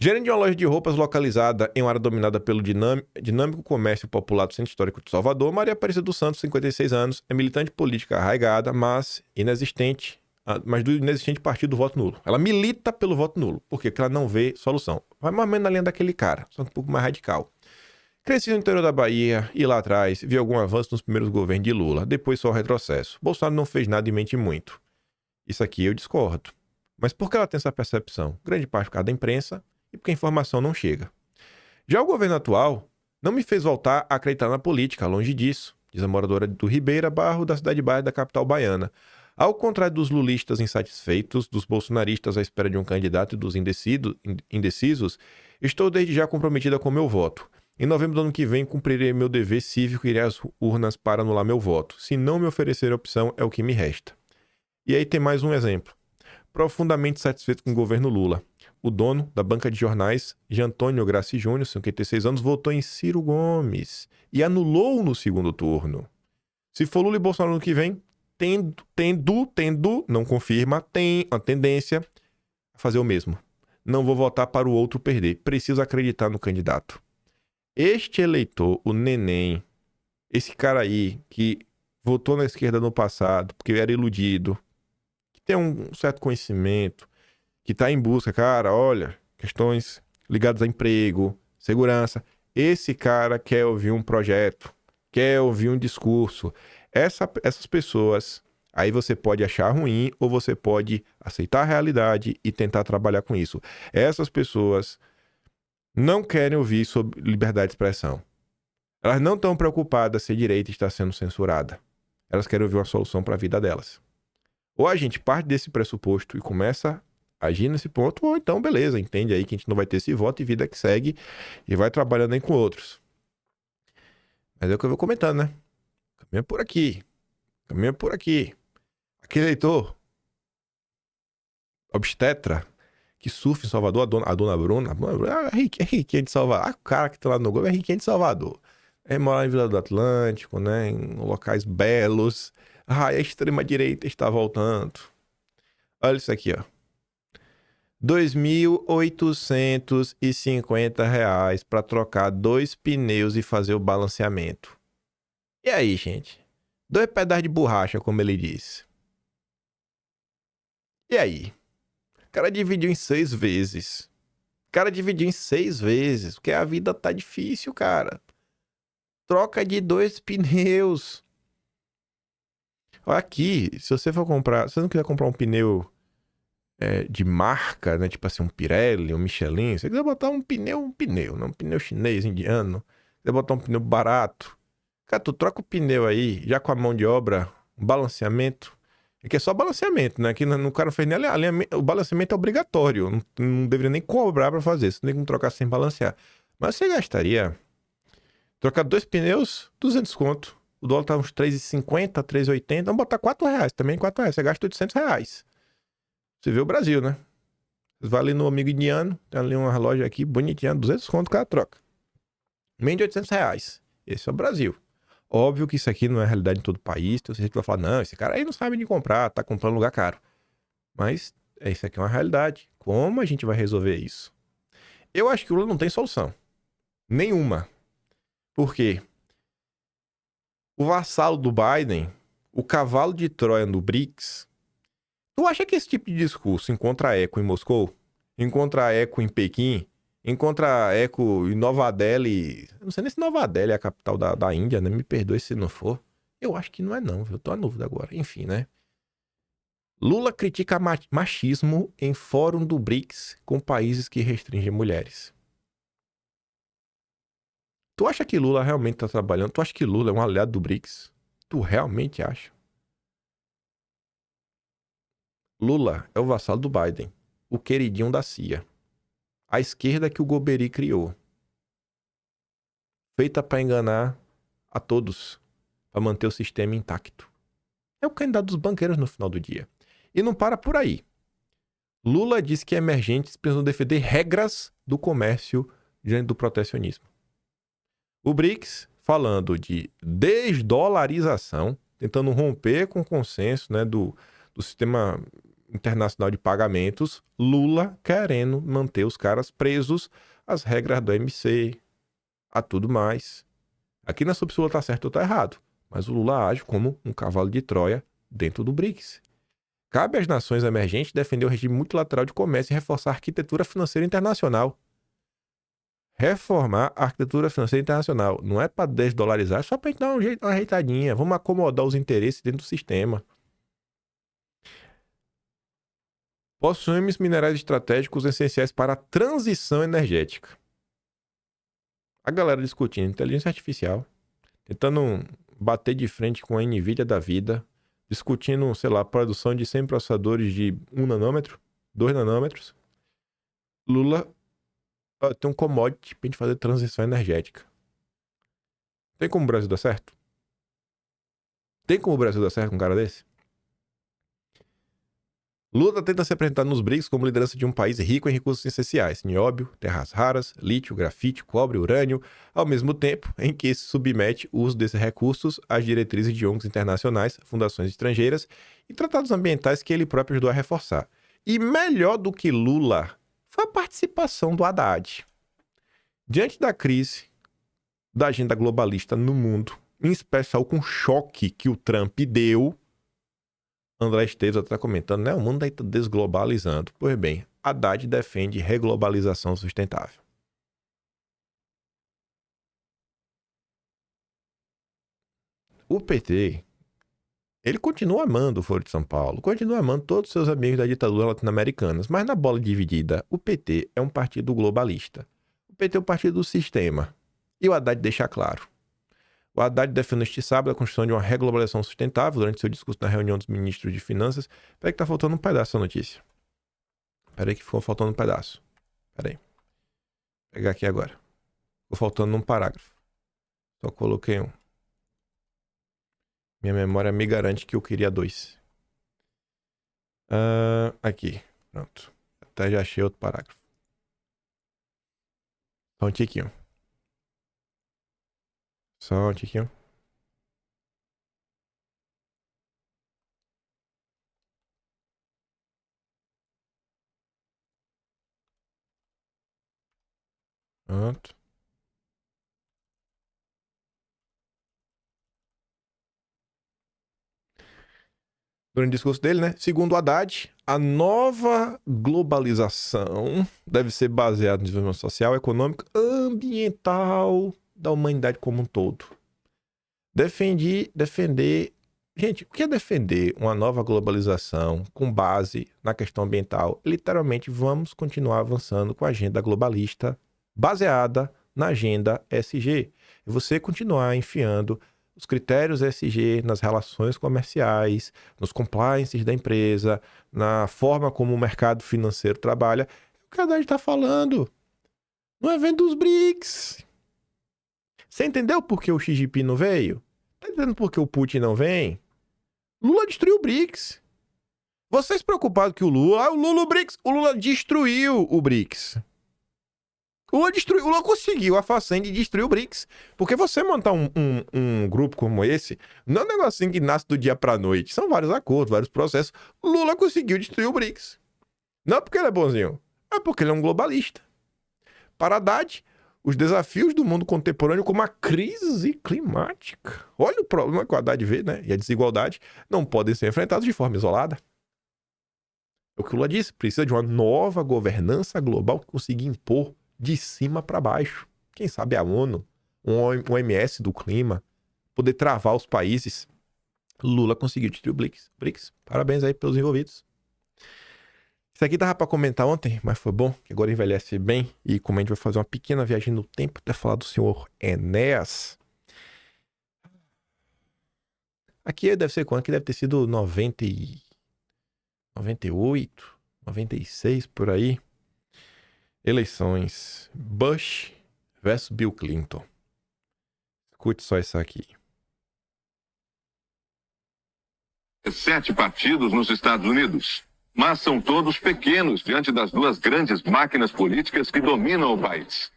Gerente de uma loja de roupas localizada em uma área dominada pelo dinâmico comércio popular do Centro Histórico de Salvador, Maria Aparecida dos Santos, 56 anos, é militante política arraigada, mas do inexistente partido do voto nulo. Ela milita pelo voto nulo. Por quê? Porque ela não vê solução. Vai mais ou menos na linha daquele cara, só um pouco mais radical. Cresci no interior da Bahia e lá atrás vi algum avanço nos primeiros governos de Lula, depois só retrocesso. Bolsonaro não fez nada e mente muito. Isso aqui eu discordo. Mas por que ela tem essa percepção? Grande parte por causa da imprensa e porque a informação não chega. Já o governo atual não me fez voltar a acreditar na política, longe disso, diz a moradora do Ribeira Barro, da cidade de Bahia, da capital baiana. Ao contrário dos lulistas insatisfeitos, dos bolsonaristas à espera de um candidato e dos indecisos, estou desde já comprometida com meu voto. Em novembro do ano que vem, cumprirei meu dever cívico e irei às urnas para anular meu voto. Se não me oferecer a opção, é o que me resta. E aí tem mais um exemplo. Profundamente satisfeito com o governo Lula. O dono da banca de jornais, Jean Antônio Grassi Júnior, 56 anos, votou em Ciro Gomes e anulou no segundo turno. Se for Lula e Bolsonaro no ano que vem, tendo, não confirma, tem a tendência a fazer o mesmo. Não vou votar para o outro perder. Preciso acreditar no candidato. Este eleitor, o neném, esse cara aí que votou na esquerda no passado porque era iludido, que tem um certo conhecimento, que tá em busca, cara, olha, questões ligadas a emprego, segurança. Esse cara quer ouvir um projeto, quer ouvir um discurso. Essas pessoas, aí você pode achar ruim ou você pode aceitar a realidade e tentar trabalhar com isso. Essas pessoas não querem ouvir sobre liberdade de expressão. Elas não estão preocupadas se a direita está sendo censurada. Elas querem ouvir uma solução para a vida delas. Ou a gente parte desse pressuposto e começa a agir nesse ponto, ou então, beleza, entende aí que a gente não vai ter esse voto e vida que segue e vai trabalhando aí com outros. Mas é o que eu vou comentando, né? Caminha por aqui. Caminha por aqui. Aquele eleitor obstetra que surfa em Salvador, a dona Bruna é riquinha de Salvador. O cara que tá lá no Globo é riquinha de Salvador. É morar em Vila do Atlântico, né? Em locais belos. A extrema-direita está voltando. Olha isso aqui, ó. R$ 2.850 para trocar 2 pneus e fazer o balanceamento. E aí, gente? 2 pedaços de borracha, como ele disse. E aí? O cara dividiu em 6 vezes. O cara dividiu em 6 vezes, porque a vida tá difícil, cara. Troca de 2 pneus. Olha aqui, se você for comprar... Se você não quiser comprar um pneu de marca, né? Tipo assim, um Pirelli, um Michelin. Se você quiser botar um pneu, não, um pneu chinês, indiano. Se você botar um pneu barato. Cara, tu troca o pneu aí, já com a mão de obra, um balanceamento. Aqui é só balanceamento, né? Aqui no cara não fez nem alinhamento. O balanceamento é obrigatório. Não deveria nem cobrar pra fazer. Você tem que trocar sem balancear. Mas você gastaria... Trocar 2 pneus, 200 conto. O dólar tá uns 3,50, 3,80. Vamos botar R$4 também, R$4. Você gasta R$800. Você vê o Brasil, né? Você vai ali no amigo indiano, tem ali uma loja aqui, bonitinha, 200 conto cada troca. Menos de R$800. Esse é o Brasil. Óbvio que isso aqui não é realidade em todo o país. Então você vai falar, não, esse cara aí não sabe de comprar, tá comprando lugar caro. Mas isso aqui é uma realidade. Como a gente vai resolver isso? Eu acho que o Lula não tem solução. Nenhuma. Por quê? O vassalo do Biden, o cavalo de Troia no BRICS, tu acha que esse tipo de discurso encontra eco em Moscou? Encontra eco em Pequim? Encontra eco em Nova Delhi? Eu não sei nem se Nova Delhi é a capital da Índia, né? Me perdoe se não for. Eu acho que não é não, eu tô na dúvida agora. Enfim, né? Lula critica machismo em fórum do BRICS com países que restringem mulheres. Tu acha que Lula realmente tá trabalhando? Tu acha que Lula é um aliado do BRICS? Tu realmente acha? Lula é o vassalo do Biden, o queridinho da CIA. A esquerda que o Goberi criou. Feita para enganar a todos, para manter o sistema intacto. É o candidato dos banqueiros no final do dia. E não para por aí. Lula diz que emergentes precisam defender regras do comércio diante do protecionismo. O BRICS, falando de desdolarização, tentando romper com o consenso, né, do sistema internacional de pagamentos, Lula querendo manter os caras presos às regras do OMC, a tudo mais. Aqui não é sobre se o Lula tá certo ou tá errado, mas o Lula age como um cavalo de Troia dentro do BRICS. Cabe às nações emergentes defender o regime multilateral de comércio e reforçar a arquitetura financeira internacional. Reformar a arquitetura financeira internacional. Não é para desdolarizar, é só para gente dar um jeito, uma ajeitadinha. Vamos acomodar os interesses dentro do sistema. Possuímos minerais estratégicos essenciais para a transição energética. A galera discutindo inteligência artificial, tentando bater de frente com a Nvidia da vida, discutindo, sei lá, a produção de 100 processadores de 1 nanômetro, 2 nanômetros. Lula tem um commodity pra gente fazer transição energética. Tem como o Brasil dar certo? Tem como o Brasil dar certo com um cara desse? Lula tenta se apresentar nos BRICS como liderança de um país rico em recursos essenciais, nióbio, terras raras, lítio, grafite, cobre, urânio, ao mesmo tempo em que se submete o uso desses recursos às diretrizes de ONGs internacionais, fundações estrangeiras e tratados ambientais que ele próprio ajudou a reforçar. E melhor do que Lula foi a participação do Haddad. Diante da crise da agenda globalista no mundo, em especial com o choque que o Trump deu, André Esteves está comentando, né? O mundo está desglobalizando. Pois bem, Haddad defende reglobalização sustentável. O PT, ele continua amando o Foro de São Paulo, continua amando todos os seus amigos da ditadura latino-americana, mas na bola dividida, o PT é um partido globalista. O PT é um partido do sistema. E o Haddad deixa claro. O Haddad defendeu este sábado a construção de uma reglobalização sustentável durante seu discurso na reunião dos ministros de Finanças. Peraí que tá faltando um pedaço da notícia. Peraí que ficou faltando um pedaço. Peraí. Vou pegar aqui agora. Ficou faltando um parágrafo. Só coloquei um. Minha memória me garante que eu queria dois. Aqui. Pronto. Até já achei outro parágrafo. Só um tiquinho. Só um tiquinho. Pronto. Durante o discurso dele, né? Segundo o Haddad, a nova globalização deve ser baseada no desenvolvimento social, econômico, ambiental da humanidade como um todo. Defender... Gente, o que é defender uma nova globalização com base na questão ambiental? Literalmente, vamos continuar avançando com a agenda globalista baseada na agenda SG. E você continuar enfiando os critérios SG nas relações comerciais, nos compliances da empresa, na forma como o mercado financeiro trabalha. É o que a Haddad está falando no evento dos BRICS. Você entendeu por que o Xi Jinping não veio? Tá entendendo por que o Putin não vem? Lula destruiu o BRICS. Vocês preocupados que o Lula destruiu o BRICS. O Lula conseguiu a façanha de destruir o BRICS. Porque você montar um grupo como esse, não é um negocinho que nasce do dia pra noite. São vários acordos, vários processos. Lula conseguiu destruir o BRICS. Não porque ele é bonzinho, é porque ele é um globalista. Para Haddad, os desafios do mundo contemporâneo, como a crise climática, olha o problema que o Haddad vê, né? E a desigualdade, não podem ser enfrentados de forma isolada. É o que o Lula disse, precisa de uma nova governança global que consiga impor de cima para baixo. Quem sabe a ONU, um OMS do clima, poder travar os países. Lula conseguiu destruir o BRICS. Parabéns aí pelos envolvidos. Isso aqui dava pra comentar ontem, mas foi bom, que agora envelhece bem. E como a gente vai fazer uma pequena viagem no tempo, até falar do senhor Enéas. Aqui deve ser quando? Aqui deve ter sido 98, 96, por aí. Eleições. Bush versus Bill Clinton. Escute só isso aqui. 7 partidos nos Estados Unidos, mas são todos pequenos diante das duas grandes máquinas políticas que dominam o país.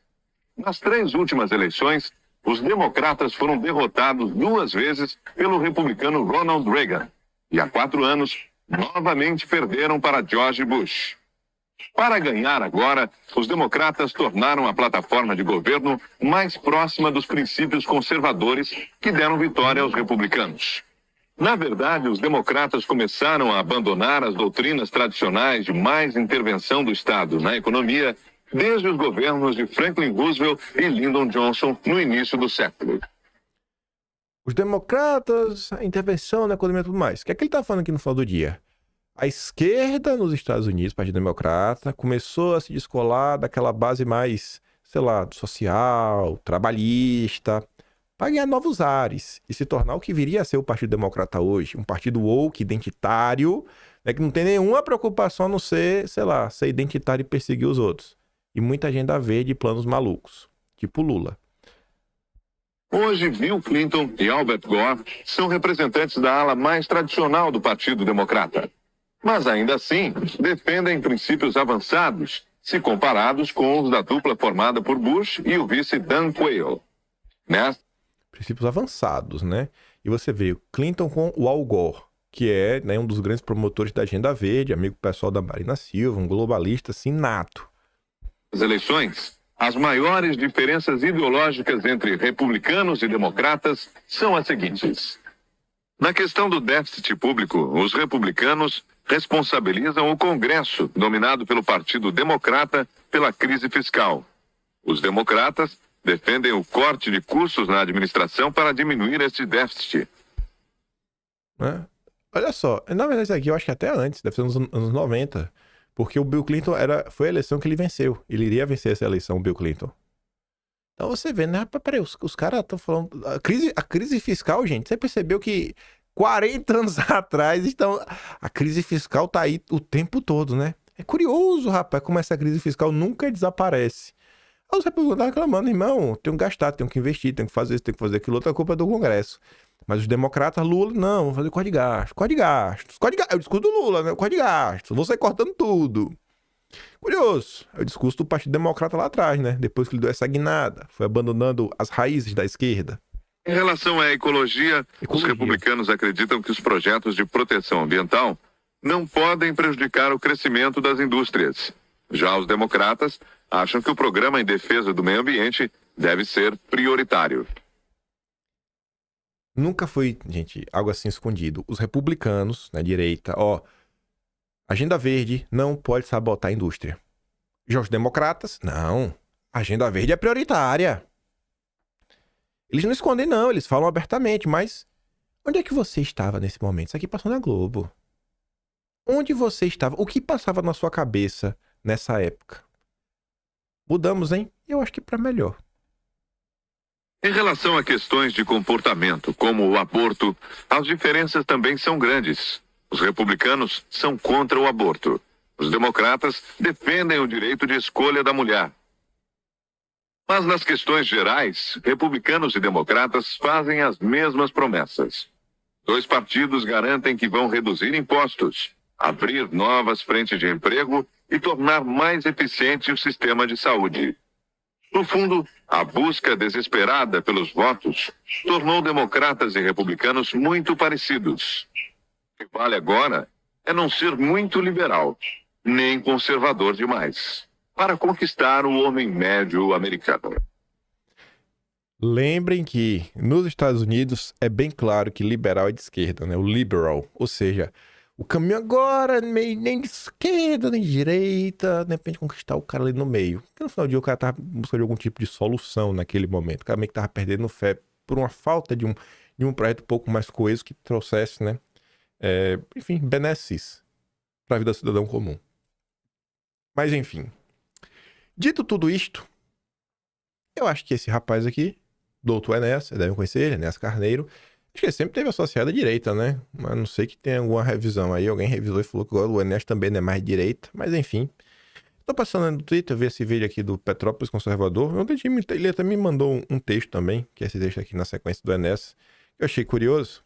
Nas 3 últimas eleições, os democratas foram derrotados 2 vezes pelo republicano Ronald Reagan e há 4 anos novamente perderam para George Bush. Para ganhar agora, os democratas tornaram a plataforma de governo mais próxima dos princípios conservadores que deram vitória aos republicanos. Na verdade, os democratas começaram a abandonar as doutrinas tradicionais de mais intervenção do Estado na economia desde os governos de Franklin Roosevelt e Lyndon Johnson no início do século. Os democratas, a intervenção na economia e tudo mais. O que é que ele está falando aqui no final do dia? A esquerda nos Estados Unidos, o Partido Democrata, começou a se descolar daquela base mais, sei lá, social, trabalhista, para ganhar novos ares e se tornar o que viria a ser o Partido Democrata hoje. Um partido woke, identitário, né, que não tem nenhuma preocupação a não ser, sei lá, ser identitário e perseguir os outros. E muita agenda verde e planos malucos, tipo Lula. Hoje, Bill Clinton e Albert Gore são representantes da ala mais tradicional do Partido Democrata. Mas ainda assim, defendem princípios avançados, se comparados com os da dupla formada por Bush e o vice Dan Quayle. Princípios avançados, né? E você vê o Clinton com o Al Gore, que é, né, um dos grandes promotores da Agenda Verde, amigo pessoal da Marina Silva, um globalista assim nato. As eleições, as maiores diferenças ideológicas entre republicanos e democratas são as seguintes. Na questão do déficit público, os republicanos responsabilizam o Congresso, dominado pelo Partido Democrata, pela crise fiscal. Os democratas defendem o corte de custos na administração para diminuir esse déficit. Olha só, na verdade isso aqui eu acho que até antes, deve ser nos anos 90, porque o Bill Clinton foi a eleição que ele venceu. Ele iria vencer essa eleição, o Bill Clinton. Então você vê, né? Peraí, os caras estão falando... A crise fiscal, gente, você percebeu que 40 anos atrás, então, a crise fiscal tá aí o tempo todo, né? É curioso, rapaz, como essa crise fiscal nunca desaparece. Aí os republicanos reclamando, irmão, tenho que gastar, tenho que investir, tenho que fazer isso, tenho que fazer aquilo, outra culpa é do Congresso. Mas os democratas, Lula, não, vou fazer corte de gastos, é o discurso do Lula, né? Corte de gastos, vou sair cortando tudo. Curioso, é o discurso do Partido Democrata lá atrás, né? Depois que ele deu essa guinada, foi abandonando as raízes da esquerda. Em relação à ecologia, os republicanos acreditam que os projetos de proteção ambiental não podem prejudicar o crescimento das indústrias. Já os democratas acham que o programa em defesa do meio ambiente deve ser prioritário. Nunca foi, gente, algo assim escondido. Os republicanos, na direita, Agenda Verde não pode sabotar a indústria. Já os democratas, não. A Agenda Verde é prioritária. Eles não escondem, não. Eles falam abertamente. Mas onde é que você estava nesse momento? Isso aqui passou na Globo. Onde você estava? O que passava na sua cabeça nessa época? Mudamos, hein? Eu acho que para melhor. Em relação a questões de comportamento, como o aborto, as diferenças também são grandes. Os republicanos são contra o aborto. Os democratas defendem o direito de escolha da mulher. Mas nas questões gerais, republicanos e democratas fazem as mesmas promessas. Dois partidos garantem que vão reduzir impostos, abrir novas frentes de emprego e tornar mais eficiente o sistema de saúde. No fundo, a busca desesperada pelos votos tornou democratas e republicanos muito parecidos. O que vale agora é não ser muito liberal, nem conservador demais, para conquistar o homem médio americano. Lembrem que nos Estados Unidos é bem claro que liberal é de esquerda, né? O liberal, ou seja, o caminho agora nem de esquerda, nem de direita, de repente conquistar o cara ali no meio. Porque no final do dia o cara tava buscando algum tipo de solução naquele momento. O cara meio que tava perdendo fé por uma falta de um projeto um pouco mais coeso que trouxesse, né? Enfim, benesses para a vida do cidadão comum. Mas enfim, dito tudo isto, eu acho que esse rapaz aqui, doutor Enéas, vocês devem conhecer ele, Enéas Carneiro, acho que ele sempre teve associado à direita, né? Mas não sei que tem alguma revisão aí. Alguém revisou e falou que agora o Enéas também não é mais direita. Mas enfim. Tô passando no Twitter, ver esse vídeo aqui do Petrópolis Conservador. Ele até me mandou um texto também, que é esse texto aqui na sequência do Enéas, que eu achei curioso.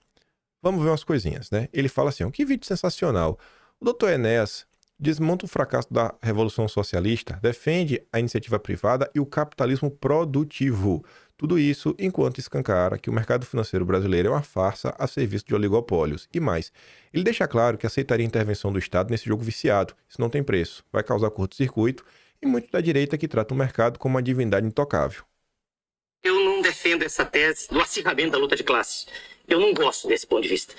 Vamos ver umas coisinhas, né? Ele fala assim, que vídeo sensacional. O doutor Enéas desmonta o fracasso da Revolução Socialista, defende a iniciativa privada e o capitalismo produtivo. Tudo isso enquanto escancara que o mercado financeiro brasileiro é uma farsa a serviço de oligopólios. E mais, ele deixa claro que aceitaria a intervenção do Estado nesse jogo viciado. Isso não tem preço, vai causar curto-circuito e muito da direita que trata o mercado como uma divindade intocável. Eu não defendo essa tese do acirramento da luta de classes. Eu não gosto desse ponto de vista.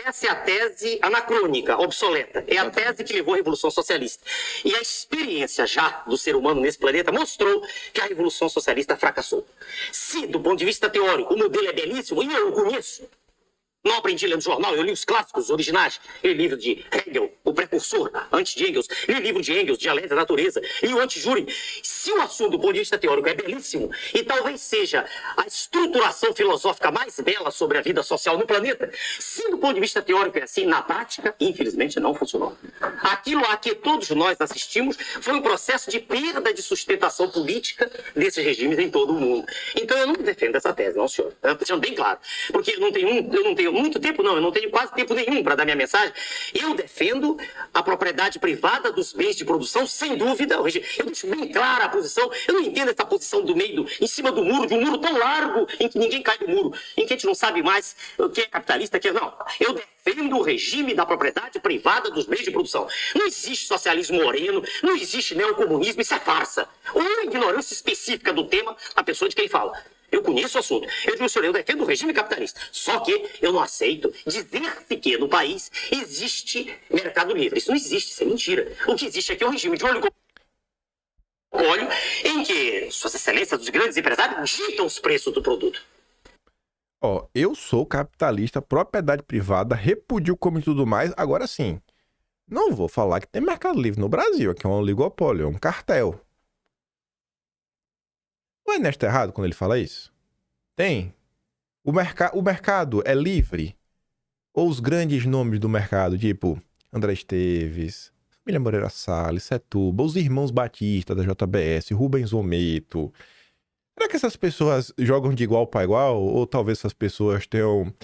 Essa é a tese anacrônica, obsoleta. É a tese que levou à Revolução Socialista. E a experiência já do ser humano nesse planeta mostrou que a Revolução Socialista fracassou. Se, do ponto de vista teórico, o modelo é belíssimo, e eu o conheço, Não aprendi lendo jornal, eu li os clássicos, os originais. Li livro de Hegel, o precursor, antes de Engels. Li livro de Engels, Dialética da Natureza. Li o Anti-Júri. Se o assunto do ponto de vista teórico é belíssimo, e talvez seja a estruturação filosófica mais bela sobre a vida social no planeta, se do ponto de vista teórico é assim, na prática, infelizmente não funcionou. Aquilo a que todos nós assistimos foi um processo de perda de sustentação política desses regimes em todo o mundo. Então eu não defendo essa tese, não, senhor. Estou deixando bem claro. Porque eu não tenho muito tempo, não, eu não tenho quase tempo nenhum para dar minha mensagem. Eu defendo a propriedade privada dos bens de produção, sem dúvida. Eu deixo bem clara a posição. Eu não entendo essa posição do meio, em cima do muro, de um muro tão largo em que ninguém cai do muro, em que a gente não sabe mais o que é capitalista, o que é não. Eu defendo o regime da propriedade privada dos bens de produção. Não existe socialismo moreno, não existe neocomunismo, isso é farsa. Ou ignorância específica do tema, a pessoa de quem fala. Eu conheço o assunto. Eu digo, senhor, eu defendo o regime capitalista. Só que eu não aceito dizer-se que no país existe mercado livre. Isso não existe, isso é mentira. O que existe aqui é um regime de olho em que suas excelências dos grandes empresários ditam os preços do produto. Ó, eu sou capitalista, propriedade privada, repudio como e tudo mais. Agora sim, não vou falar que tem mercado livre no Brasil. Aqui é um oligopólio, é um cartel. O Ernesto tá errado quando ele fala isso? Tem. O mercado é livre? Ou os grandes nomes do mercado, tipo André Esteves, Família Moreira Salles, Setúbal, os irmãos Batista da JBS, Rubens Ometo. Será que essas pessoas jogam de igual para igual? Ou talvez essas pessoas tenham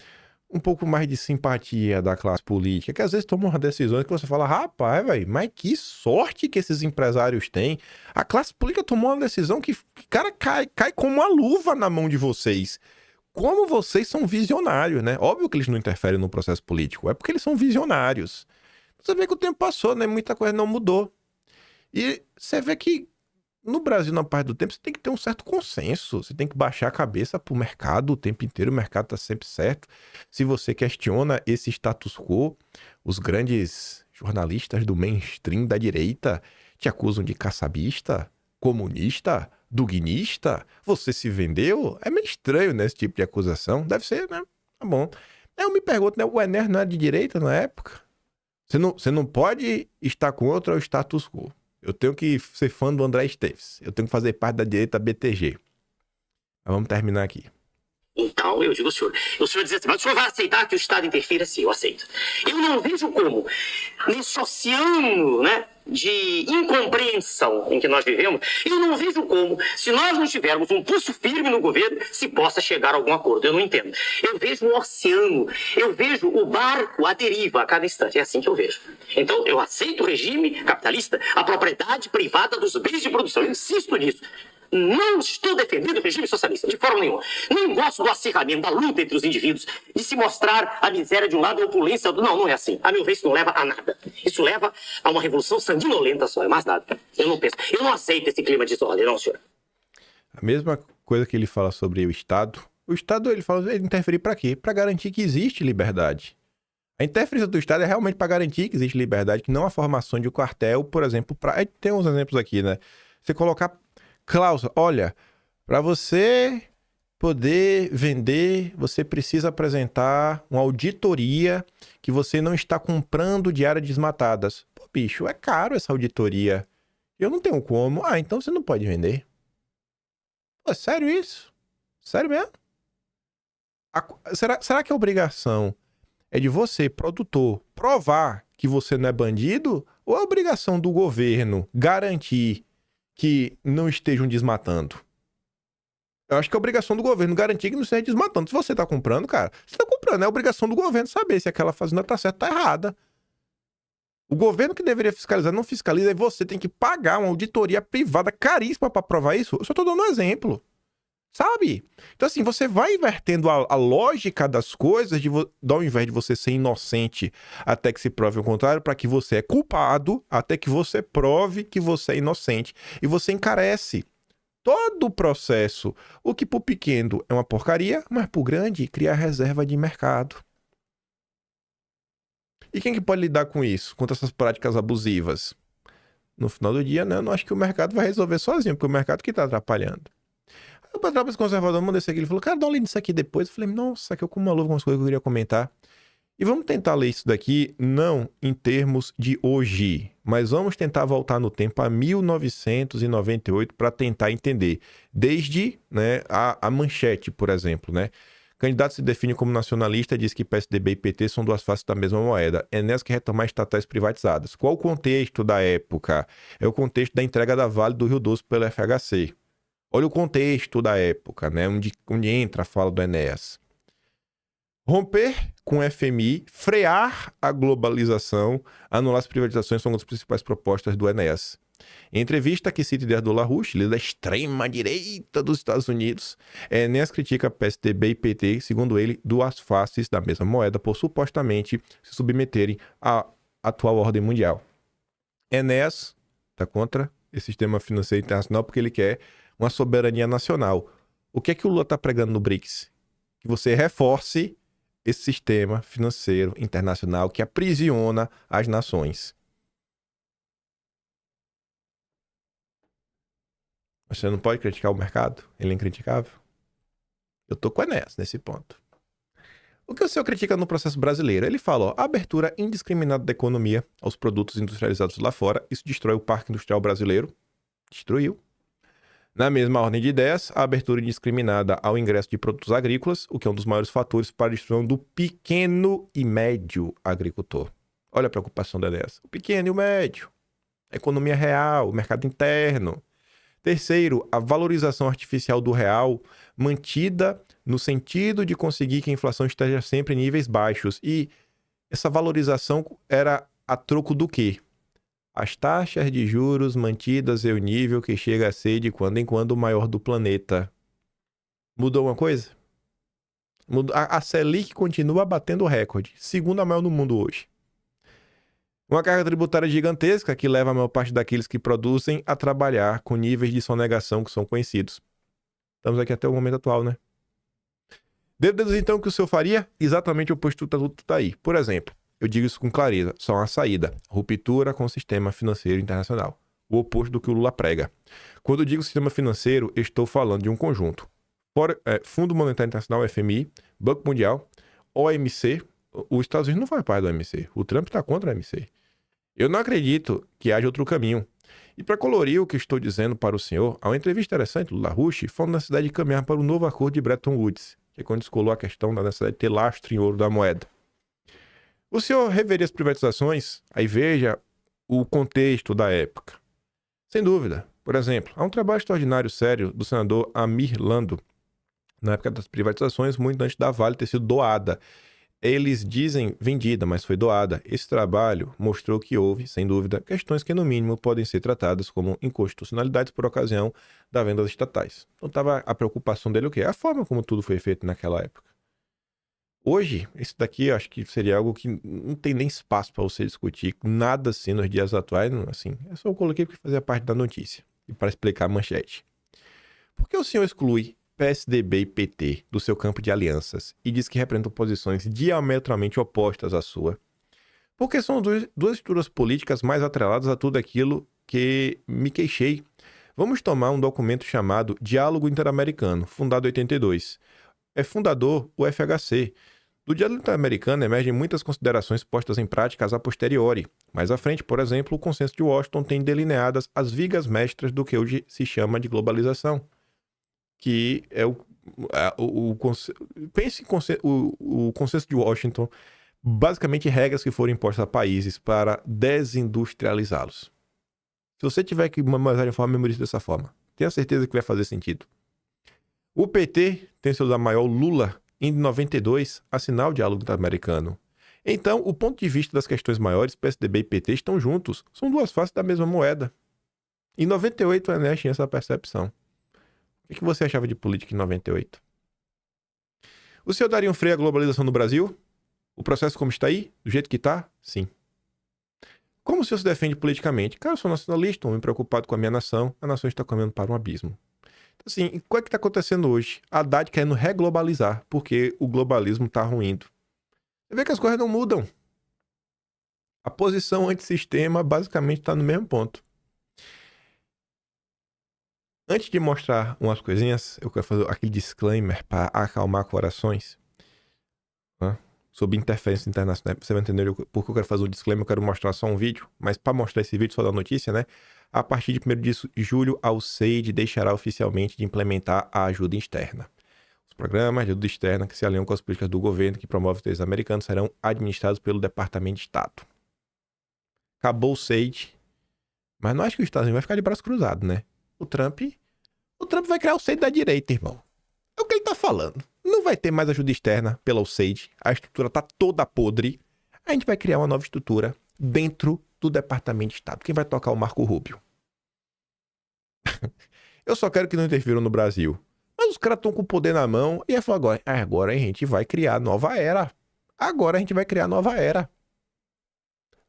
um pouco mais de simpatia da classe política? Que às vezes tomam decisões que você fala, rapaz, velho, mas que sorte que esses empresários têm. A classe política tomou uma decisão que cara, cai como uma luva na mão de vocês. Como vocês são visionários, né? Óbvio que eles não interferem no processo político, é porque eles são visionários. Você vê que o tempo passou, né? Muita coisa não mudou. E você vê que no Brasil, na parte do tempo, você tem que ter um certo consenso. Você tem que baixar a cabeça pro mercado o tempo inteiro. O mercado tá sempre certo. Se você questiona esse status quo, os grandes jornalistas do mainstream da direita te acusam de caçabista, comunista, duguinista. Você se vendeu? É meio estranho, né, esse tipo de acusação. Deve ser, né? Tá bom. Eu me pergunto, né? O Enéas não era de direita na época? Você não pode estar contra o status quo. Eu tenho que ser fã do André Esteves. Eu tenho que fazer parte da direita BTG. Mas vamos terminar aqui. Então, eu digo ao senhor, o senhor diz assim, mas o senhor vai aceitar que o Estado interfira? Sim, eu aceito. Eu não vejo como, nesse oceano, né, de incompreensão em que nós vivemos, eu não vejo como, se nós não tivermos um pulso firme no governo, se possa chegar a algum acordo. Eu não entendo. Eu vejo um oceano, eu vejo o barco à deriva a cada instante. É assim que eu vejo. Então, eu aceito o regime capitalista, a propriedade privada dos bens de produção. Eu insisto nisso. Não estou defendendo o regime socialista, de forma nenhuma. Nem gosto do acirramento, da luta entre os indivíduos, de se mostrar a miséria de um lado e a opulência do... Não, não é assim. A meu ver, isso não leva a nada. Isso leva a uma revolução sanguinolenta só, é mais nada. Eu não penso. Eu não aceito esse clima de desordem, não, senhor. A mesma coisa que ele fala sobre o Estado. O Estado, ele fala, ele interferir para quê? Para garantir que existe liberdade. A interferência do Estado é realmente para garantir que existe liberdade, que não a formação de um quartel, por exemplo, tem uns exemplos aqui, né? Você colocar cláusula, olha, para você poder vender, você precisa apresentar uma auditoria que você não está comprando de áreas desmatadas. Pô, bicho, é caro essa auditoria. Eu não tenho como. Ah, então você não pode vender. Pô, é sério isso? Sério mesmo? Será que a obrigação é de você, produtor, provar que você não é bandido? Ou é a obrigação do governo garantir que não estejam desmatando? Eu acho que é obrigação do governo garantir que não esteja desmatando. Se você tá comprando, cara, você tá comprando. É obrigação do governo saber se aquela fazenda tá certa ou tá errada. O governo que deveria fiscalizar não fiscaliza e você tem que pagar uma auditoria privada caríssima para provar isso. Eu só tô dando um exemplo. Sabe? Então, assim, você vai invertendo a lógica das coisas, ao invés de você ser inocente até que se prove o contrário, para que você é culpado até que você prove que você é inocente. E você encarece todo o processo. O que pro pequeno é uma porcaria, mas pro grande cria reserva de mercado. E quem que pode lidar com isso? Com essas práticas abusivas? No final do dia, né, eu não acho que o mercado vai resolver sozinho, porque o mercado que está atrapalhando. Eu pra esse conservador, mandei isso aqui. Ele falou, cara, dá uma lida nisso aqui depois. Eu falei, nossa, que eu como uma luva com umas coisas que eu queria comentar. E vamos tentar ler isso daqui, não em termos de hoje, mas vamos tentar voltar no tempo a 1998 para tentar entender. Desde, né, a manchete, por exemplo, né? Candidato se define como nacionalista, diz que PSDB e PT são duas faces da mesma moeda. Enéas quer retomar estatais privatizadas. Qual o contexto da época? É o contexto da entrega da Vale do Rio Doce pelo FHC. Olha o contexto da época, né? Onde entra a fala do Enéas. Romper com o FMI, frear a globalização, anular as privatizações são uma das principais propostas do Enéas. Em entrevista que cita ideias do LaRouche, líder da extrema-direita dos Estados Unidos, Enéas critica PSDB e PT, segundo ele, duas faces da mesma moeda por supostamente se submeterem à atual ordem mundial. Enéas está contra esse sistema financeiro internacional porque ele quer uma soberania nacional. O que é que o Lula está pregando no BRICS? Que você reforce esse sistema financeiro internacional que aprisiona as nações. Você não pode criticar o mercado? Ele é incriticável? Eu tô com o Enéas nesse ponto. O que o senhor critica no processo brasileiro? Ele fala, ó, a abertura indiscriminada da economia aos produtos industrializados lá fora, isso destrói o parque industrial brasileiro. Destruiu. Na mesma ordem de ideias, a abertura indiscriminada ao ingresso de produtos agrícolas, o que é um dos maiores fatores para a destruição do pequeno e médio agricultor. Olha a preocupação dessa. O pequeno e o médio. A economia real, o mercado interno. Terceiro, a valorização artificial do real, mantida no sentido de conseguir que a inflação esteja sempre em níveis baixos. E essa valorização era a troco do quê? As taxas de juros mantidas em um nível que chega a ser de quando em quando o maior do planeta. Mudou uma coisa? A Selic continua batendo recorde, segunda maior no mundo hoje. Uma carga tributária gigantesca que leva a maior parte daqueles que produzem a trabalhar com níveis de sonegação que são conhecidos. Estamos aqui até o momento atual, né? Devo deduzir então que o senhor faria exatamente o oposto do que está aí. Por exemplo, eu digo isso com clareza, só uma saída, ruptura com o sistema financeiro internacional. O oposto do que o Lula prega. Quando eu digo sistema financeiro, eu estou falando de um conjunto. Fundo Monetário Internacional, FMI, Banco Mundial, OMC. Os Estados Unidos não faz parte do OMC. O Trump está contra o OMC. Eu não acredito que haja outro caminho. E para colorir o que estou dizendo para o senhor, há uma entrevista interessante do LaRouche falando da necessidade de caminhar para o novo acordo de Bretton Woods, que é quando descolou a questão da necessidade de ter lastro em ouro da moeda. O senhor reveria as privatizações? Aí veja o contexto da época. Sem dúvida. Por exemplo, há um trabalho extraordinário sério do senador Amir Lando, na época das privatizações, muito antes da Vale ter sido doada. Eles dizem vendida, mas foi doada. Esse trabalho mostrou que houve, sem dúvida, questões que, no mínimo, podem ser tratadas como inconstitucionalidades por ocasião da venda das estatais. Então, estava a preocupação dele o quê? A forma como tudo foi feito naquela época. Hoje, isso daqui eu acho que seria algo que não tem nem espaço para você discutir. Nada assim nos dias atuais, assim. Eu só coloquei porque fazia parte da notícia e para explicar a manchete. Por que o senhor exclui PSDB e PT do seu campo de alianças e diz que representam posições diametralmente opostas à sua? Porque são duas estruturas políticas mais atreladas a tudo aquilo que me queixei. Vamos tomar um documento chamado Diálogo Interamericano, fundado em 82. É fundador o FHC. Do Diálogo Interamericano emergem muitas considerações postas em práticas a posteriori. Mais à frente, por exemplo, o Consenso de Washington tem delineadas as vigas mestras do que hoje se chama de globalização, que é o Consenso de Washington, basicamente regras que foram impostas a países para desindustrializá-los. Se você tiver que memorizar de forma, memorize dessa forma. Tenha certeza que vai fazer sentido. O PT tem seu maior Lula em 92 assinar o Diálogo Interamericano. Então, o ponto de vista das questões maiores, PSDB e PT estão juntos. São duas faces da mesma moeda. Em 98, o Enéas tinha essa percepção. O que você achava de política em 98? O senhor daria um freio à globalização no Brasil? O processo como está aí? Do jeito que está? Sim. Como o senhor se defende politicamente? Cara, eu sou nacionalista, um homem preocupado com a minha nação. A nação está caminhando para um abismo. Então, assim, o que é que está acontecendo hoje? A Haddad querendo reglobalizar, porque o globalismo está ruindo. Você vê que as coisas não mudam. A posição antissistema basicamente está no mesmo ponto. Antes de mostrar umas coisinhas, eu quero fazer aquele disclaimer para acalmar corações, né? Sobre interferência internacional. Você vai entender porque eu quero fazer um disclaimer, eu quero mostrar só um vídeo, mas para mostrar esse vídeo, só da notícia, né? A partir de 1º de julho, a USAID deixará oficialmente de implementar a ajuda externa. Os programas de ajuda externa que se alinham com as políticas do governo que promove os interesses americanos serão administrados pelo Departamento de Estado. Acabou o USAID, mas não acho que os Estados Unidos vai ficar de braço cruzado, né? O Trump vai criar o USAID da direita, irmão. É o que ele tá falando. Não vai ter mais ajuda externa pela USAID. A estrutura tá toda podre. A gente vai criar uma nova estrutura dentro do Departamento de Estado. Quem vai tocar o Marco Rubio? Eu só quero que não interfiram no Brasil. Mas os caras estão com o poder na mão. E aí falou agora a gente vai criar nova era. Agora a gente vai criar nova era.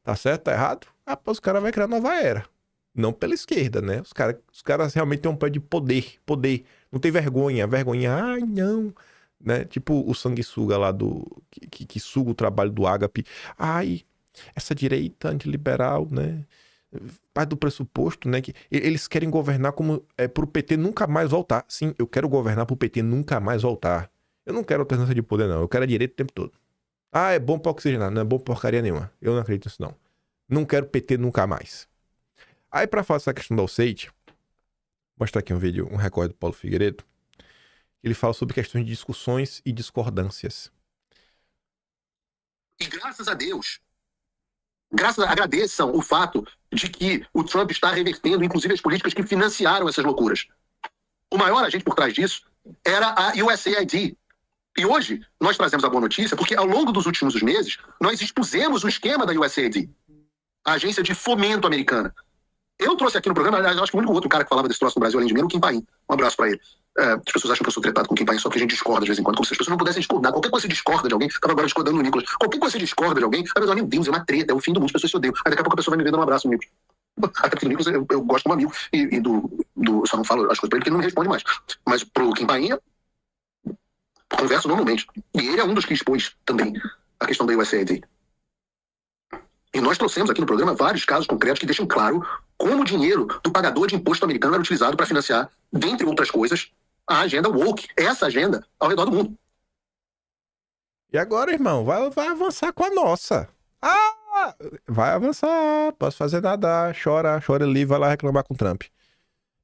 Tá certo? Tá errado? Os caras vão criar nova era. Não pela esquerda, né? Os caras realmente têm um pé de poder. Não tem vergonha. Ai, não. Né? Tipo o sanguessuga lá que suga o trabalho do Ágape. Ai, essa direita antiliberal, né? Parte do pressuposto, né? Que eles querem governar como pro PT nunca mais voltar. Sim, eu quero governar pro PT nunca mais voltar. Eu não quero alternância de poder, não. Eu quero a direita o tempo todo. Ah, é bom pra oxigenar. Não é bom porcaria nenhuma. Eu não acredito nisso, não. Não quero PT nunca mais. Aí, pra falar essa questão da USAID, vou mostrar aqui um vídeo, um recorde do Paulo Figueiredo. Ele fala sobre questões de discussões e discordâncias. E graças a Deus, agradeçam o fato de que o Trump está revertendo, inclusive, as políticas que financiaram essas loucuras. O maior agente por trás disso era a USAID. E hoje, nós trazemos a boa notícia porque, ao longo dos últimos meses, nós expusemos o esquema da USAID, a agência de fomento americana. Eu trouxe aqui no programa, aliás, eu acho que o único outro cara que falava desse troço no Brasil, além de mim, era o Kim Paim. Um abraço pra ele. As pessoas acham que eu sou tratado com o Kim Paim só porque a gente discorda de vez em quando, como se as pessoas não pudessem discordar. Qualquer coisa você discorda de alguém, tava agora discordando do Nicolas. Qualquer coisa você discorda de alguém, meu Deus, é uma treta, é o fim do mundo, as pessoas se odeiam. Aí daqui a pouco a pessoa vai me ver dando um abraço no Nicolas. Até porque do Nicolas eu gosto do amigo e do só não falo as coisas pra ele porque ele não me responde mais. Mas pro Kim Paim, converso normalmente. E ele é um dos que expôs também a questão da USAID. E nós trouxemos aqui no programa vários casos concretos que deixam claro como o dinheiro do pagador de imposto americano era utilizado para financiar, dentre outras coisas, a agenda woke, essa agenda ao redor do mundo. E agora, irmão, vai avançar com a nossa. Vai avançar, posso fazer nada, chora ali, vai lá reclamar com o Trump.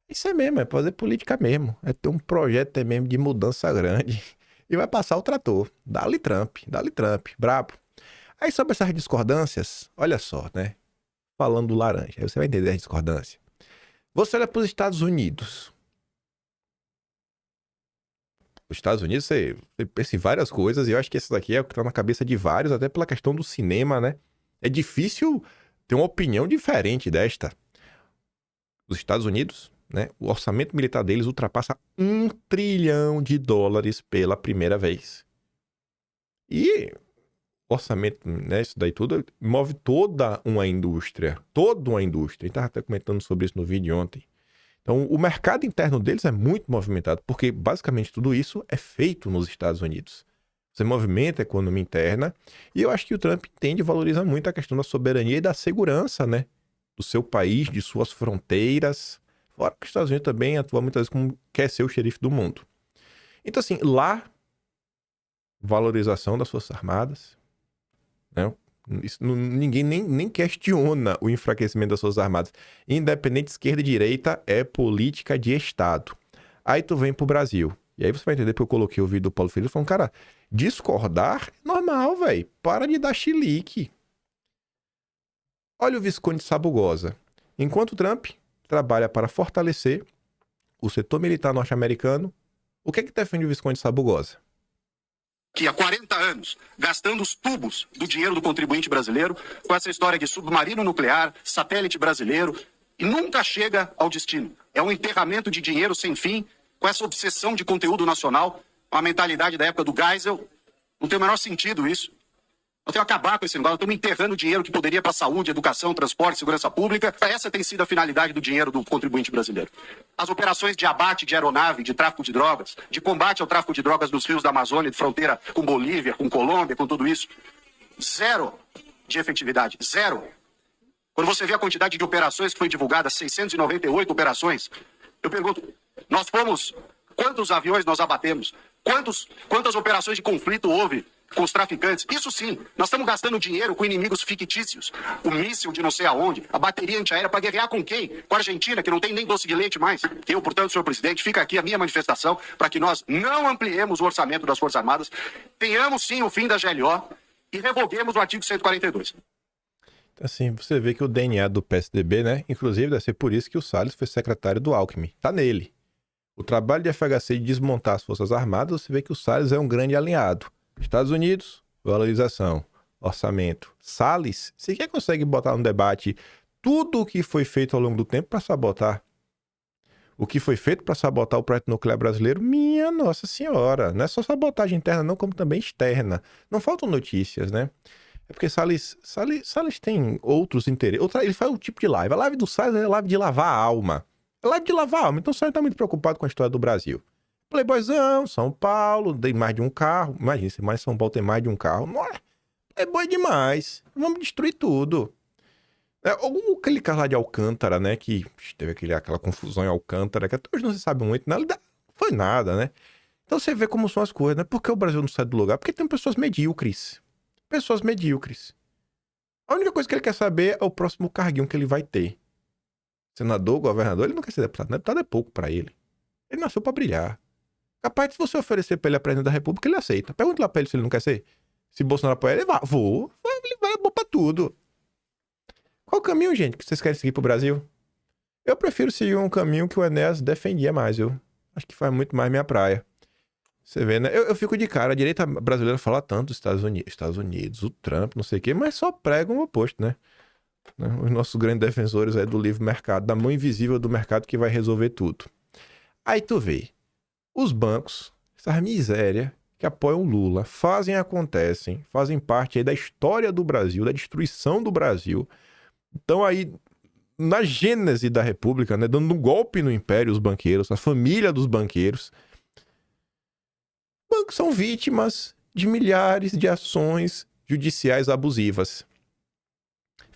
Isso é mesmo, é fazer política mesmo. É ter um projeto mesmo de mudança grande. E vai passar o trator. Dá-lhe Trump, brabo. Aí sobre essas discordâncias, olha só, né? Falando do laranja, aí você vai entender a discordância. Você olha para os Estados Unidos. Os Estados Unidos, você pensa em várias coisas, e eu acho que esse daqui é o que tá na cabeça de vários, até pela questão do cinema, né? É difícil ter uma opinião diferente desta. Os Estados Unidos, né? O orçamento militar deles ultrapassa $1 trilhão pela primeira vez. E orçamento, né, isso daí tudo, move toda uma indústria. A gente estava até comentando sobre isso no vídeo ontem. Então, o mercado interno deles é muito movimentado, porque basicamente tudo isso é feito nos Estados Unidos. Você movimenta a economia interna, e eu acho que o Trump entende e valoriza muito a questão da soberania e da segurança, né, do seu país, de suas fronteiras. Fora que os Estados Unidos também atua muitas vezes como quer ser o xerife do mundo. Então, assim, lá, valorização das Forças Armadas, né? Isso, ninguém nem questiona o enfraquecimento das Forças Armadas. Independente de esquerda e direita, é política de Estado. Aí tu vem pro Brasil. E aí você vai entender porque eu coloquei o vídeo do Paulo Figueiredo falando, cara, discordar é normal, velho. Para de dar chilique. Olha o Visconde Sabugosa. Enquanto Trump trabalha para fortalecer o setor militar norte-americano, o que é que defende o Visconde Sabugosa? Que há 40 anos, gastando os tubos do dinheiro do contribuinte brasileiro, com essa história de submarino nuclear, satélite brasileiro, e nunca chega ao destino. É um enterramento de dinheiro sem fim, com essa obsessão de conteúdo nacional, uma mentalidade da época do Geisel. Não tem o menor sentido isso. Nós temos que acabar com esse negócio, nós estamos enterrando dinheiro que poderia para saúde, educação, transporte, segurança pública. Essa tem sido a finalidade do dinheiro do contribuinte brasileiro. As operações de abate de aeronave, de tráfico de drogas, de combate ao tráfico de drogas nos rios da Amazônia, de fronteira com Bolívia, com Colômbia, com tudo isso. Zero de efetividade, zero. Quando você vê a quantidade de operações que foi divulgada, 698 operações, eu pergunto, Nós fomos... Quantos aviões nós abatemos? Quantas operações de conflito houve com os traficantes? Isso sim, nós estamos gastando dinheiro com inimigos fictícios. O míssil de não sei aonde, a bateria antiaérea para guerrear com quem? Com a Argentina, que não tem nem doce de leite mais. Eu, portanto, senhor presidente, fica aqui a minha manifestação para que nós não ampliemos o orçamento das Forças Armadas, tenhamos sim o fim da GLO e revoguemos o artigo 142. Assim, você vê que o DNA do PSDB, né? Inclusive, deve ser por isso que o Salles foi secretário do Alckmin. Tá nele. O trabalho de FHC de desmontar as Forças Armadas, você vê que o Salles é um grande alinhado. Estados Unidos, valorização, orçamento. Salles, sequer consegue botar no debate tudo o que foi feito ao longo do tempo para sabotar. O que foi feito para sabotar o projeto nuclear brasileiro, minha Nossa Senhora. Não é só sabotagem interna não, como também externa. Não faltam notícias, né? É porque Salles tem outros interesses. Ele faz um tipo de live. A live do Salles é live de lavar a alma. É live de lavar a alma. Então o Salles tá muito preocupado com a história do Brasil. Playboyzão, São Paulo, tem mais de um carro. Imagina, se mais São Paulo tem mais de um carro. Não é? Playboy demais. Vamos destruir tudo. Aquele carro lá de Alcântara, né? Que teve aquela confusão em Alcântara, que até hoje não se sabe muito. Não foi nada, né? Então você vê como são as coisas, né? Por que o Brasil não sai do lugar? Porque tem pessoas medíocres. Pessoas medíocres. A única coisa que ele quer saber é o próximo carguinho que ele vai ter. Senador, governador, ele não quer ser deputado. Deputado é pouco pra ele. Ele nasceu pra brilhar. Capaz, se você oferecer pra ele a presidente da República, ele aceita. Pergunta lá pra ele se ele não quer ser. Se Bolsonaro apoia ele, vai. Vou. Ele vai bom pra tudo. Qual o caminho, gente, que vocês querem seguir pro Brasil? Eu prefiro seguir um caminho que o Enéas defendia mais, viu? Acho que faz muito mais minha praia. Você vê, né? Eu fico de cara. A direita brasileira fala tanto dos Estados Unidos, o Trump, não sei o quê, mas só pregam o oposto, né? Os nossos grandes defensores aí do livre mercado, da mão invisível do mercado que vai resolver tudo. Aí tu vê, os bancos, essa miséria que apoiam Lula, acontecem, fazem parte aí da história do Brasil, da destruição do Brasil. Então aí, na gênese da República, né, dando um golpe no império, os banqueiros, a família dos banqueiros. Bancos são vítimas de milhares de ações judiciais abusivas.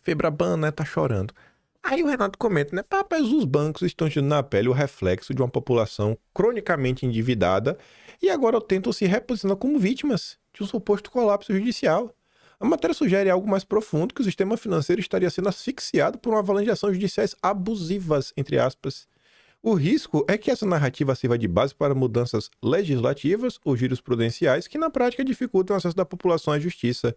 Febraban, né, tá chorando. Aí o Renato comenta, né, mas os bancos estão tirando na pele o reflexo de uma população cronicamente endividada e agora tentam se reposicionar como vítimas de um suposto colapso judicial. A matéria sugere algo mais profundo, que o sistema financeiro estaria sendo asfixiado por uma avalanche de ações judiciais abusivas, entre aspas. O risco é que essa narrativa sirva de base para mudanças legislativas ou jurisprudenciais que na prática dificultam o acesso da população à justiça.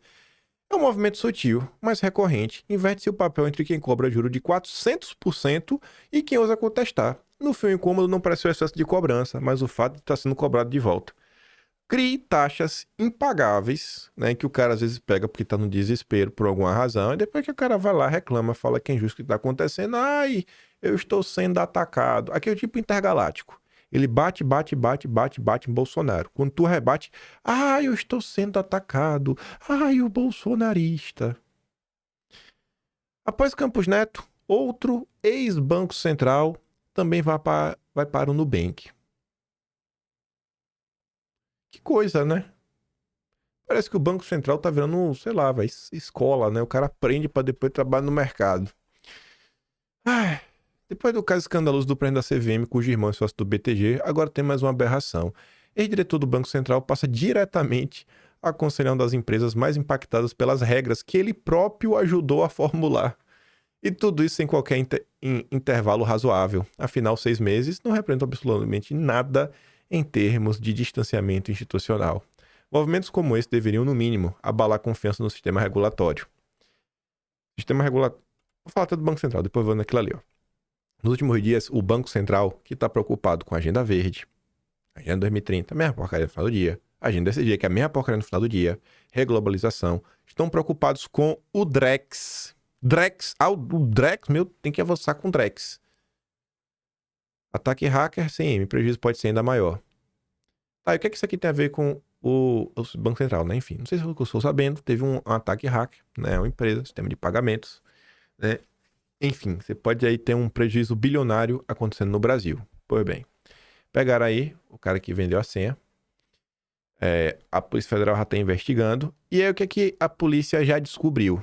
É um movimento sutil, mas recorrente. Inverte-se o papel entre quem cobra juro de 400% e quem ousa contestar. No fim, o incômodo não parece o excesso de cobrança, mas o fato de estar sendo cobrado de volta. Crie taxas impagáveis, né, que o cara às vezes pega porque está no desespero por alguma razão, e depois que o cara vai lá, reclama, fala que é injusto o que está acontecendo, ai, eu estou sendo atacado. Aqui é o tipo intergaláctico. Ele bate em Bolsonaro. Quando tu rebate, ai, eu estou sendo atacado, ai, o bolsonarista. Após Campos Neto, outro ex-banco central também vai para o Nubank. Que coisa, né? Parece que o Banco Central tá virando, sei lá, escola, né? O cara aprende para depois trabalhar no mercado. Ai, depois do caso escandaloso do presidente da CVM, cujo irmão é sócio do BTG, agora tem mais uma aberração. Ex-diretor do Banco Central passa diretamente a aconselhar uma das empresas mais impactadas pelas regras que ele próprio ajudou a formular. E tudo isso sem qualquer intervalo razoável. Afinal, 6 meses não representam absolutamente nada em termos de distanciamento institucional. Movimentos como esse deveriam, no mínimo, abalar a confiança no sistema regulatório. Sistema regulatório... Vou falar até do Banco Central, depois vou naquilo ali, ó. Nos últimos dias, o Banco Central, que está preocupado com a Agenda Verde, Agenda 2030, a mesma porcaria no final do dia, Agenda SDG, que é a mesma porcaria no final do dia, reglobalização, estão preocupados com o Drex. O Drex, meu, tem que avançar com o Drex. Ataque hacker, CM, prejuízo pode ser ainda maior. Tá, e o que é que isso aqui tem a ver com o Banco Central, né? Enfim, não sei se eu estou sabendo, teve um ataque hacker, né? Uma empresa, sistema de pagamentos, né? Enfim, você pode aí ter um prejuízo bilionário acontecendo no Brasil. Pois bem, pegaram aí o cara que vendeu a senha, a Polícia Federal já está investigando, e aí o que é que a polícia já descobriu?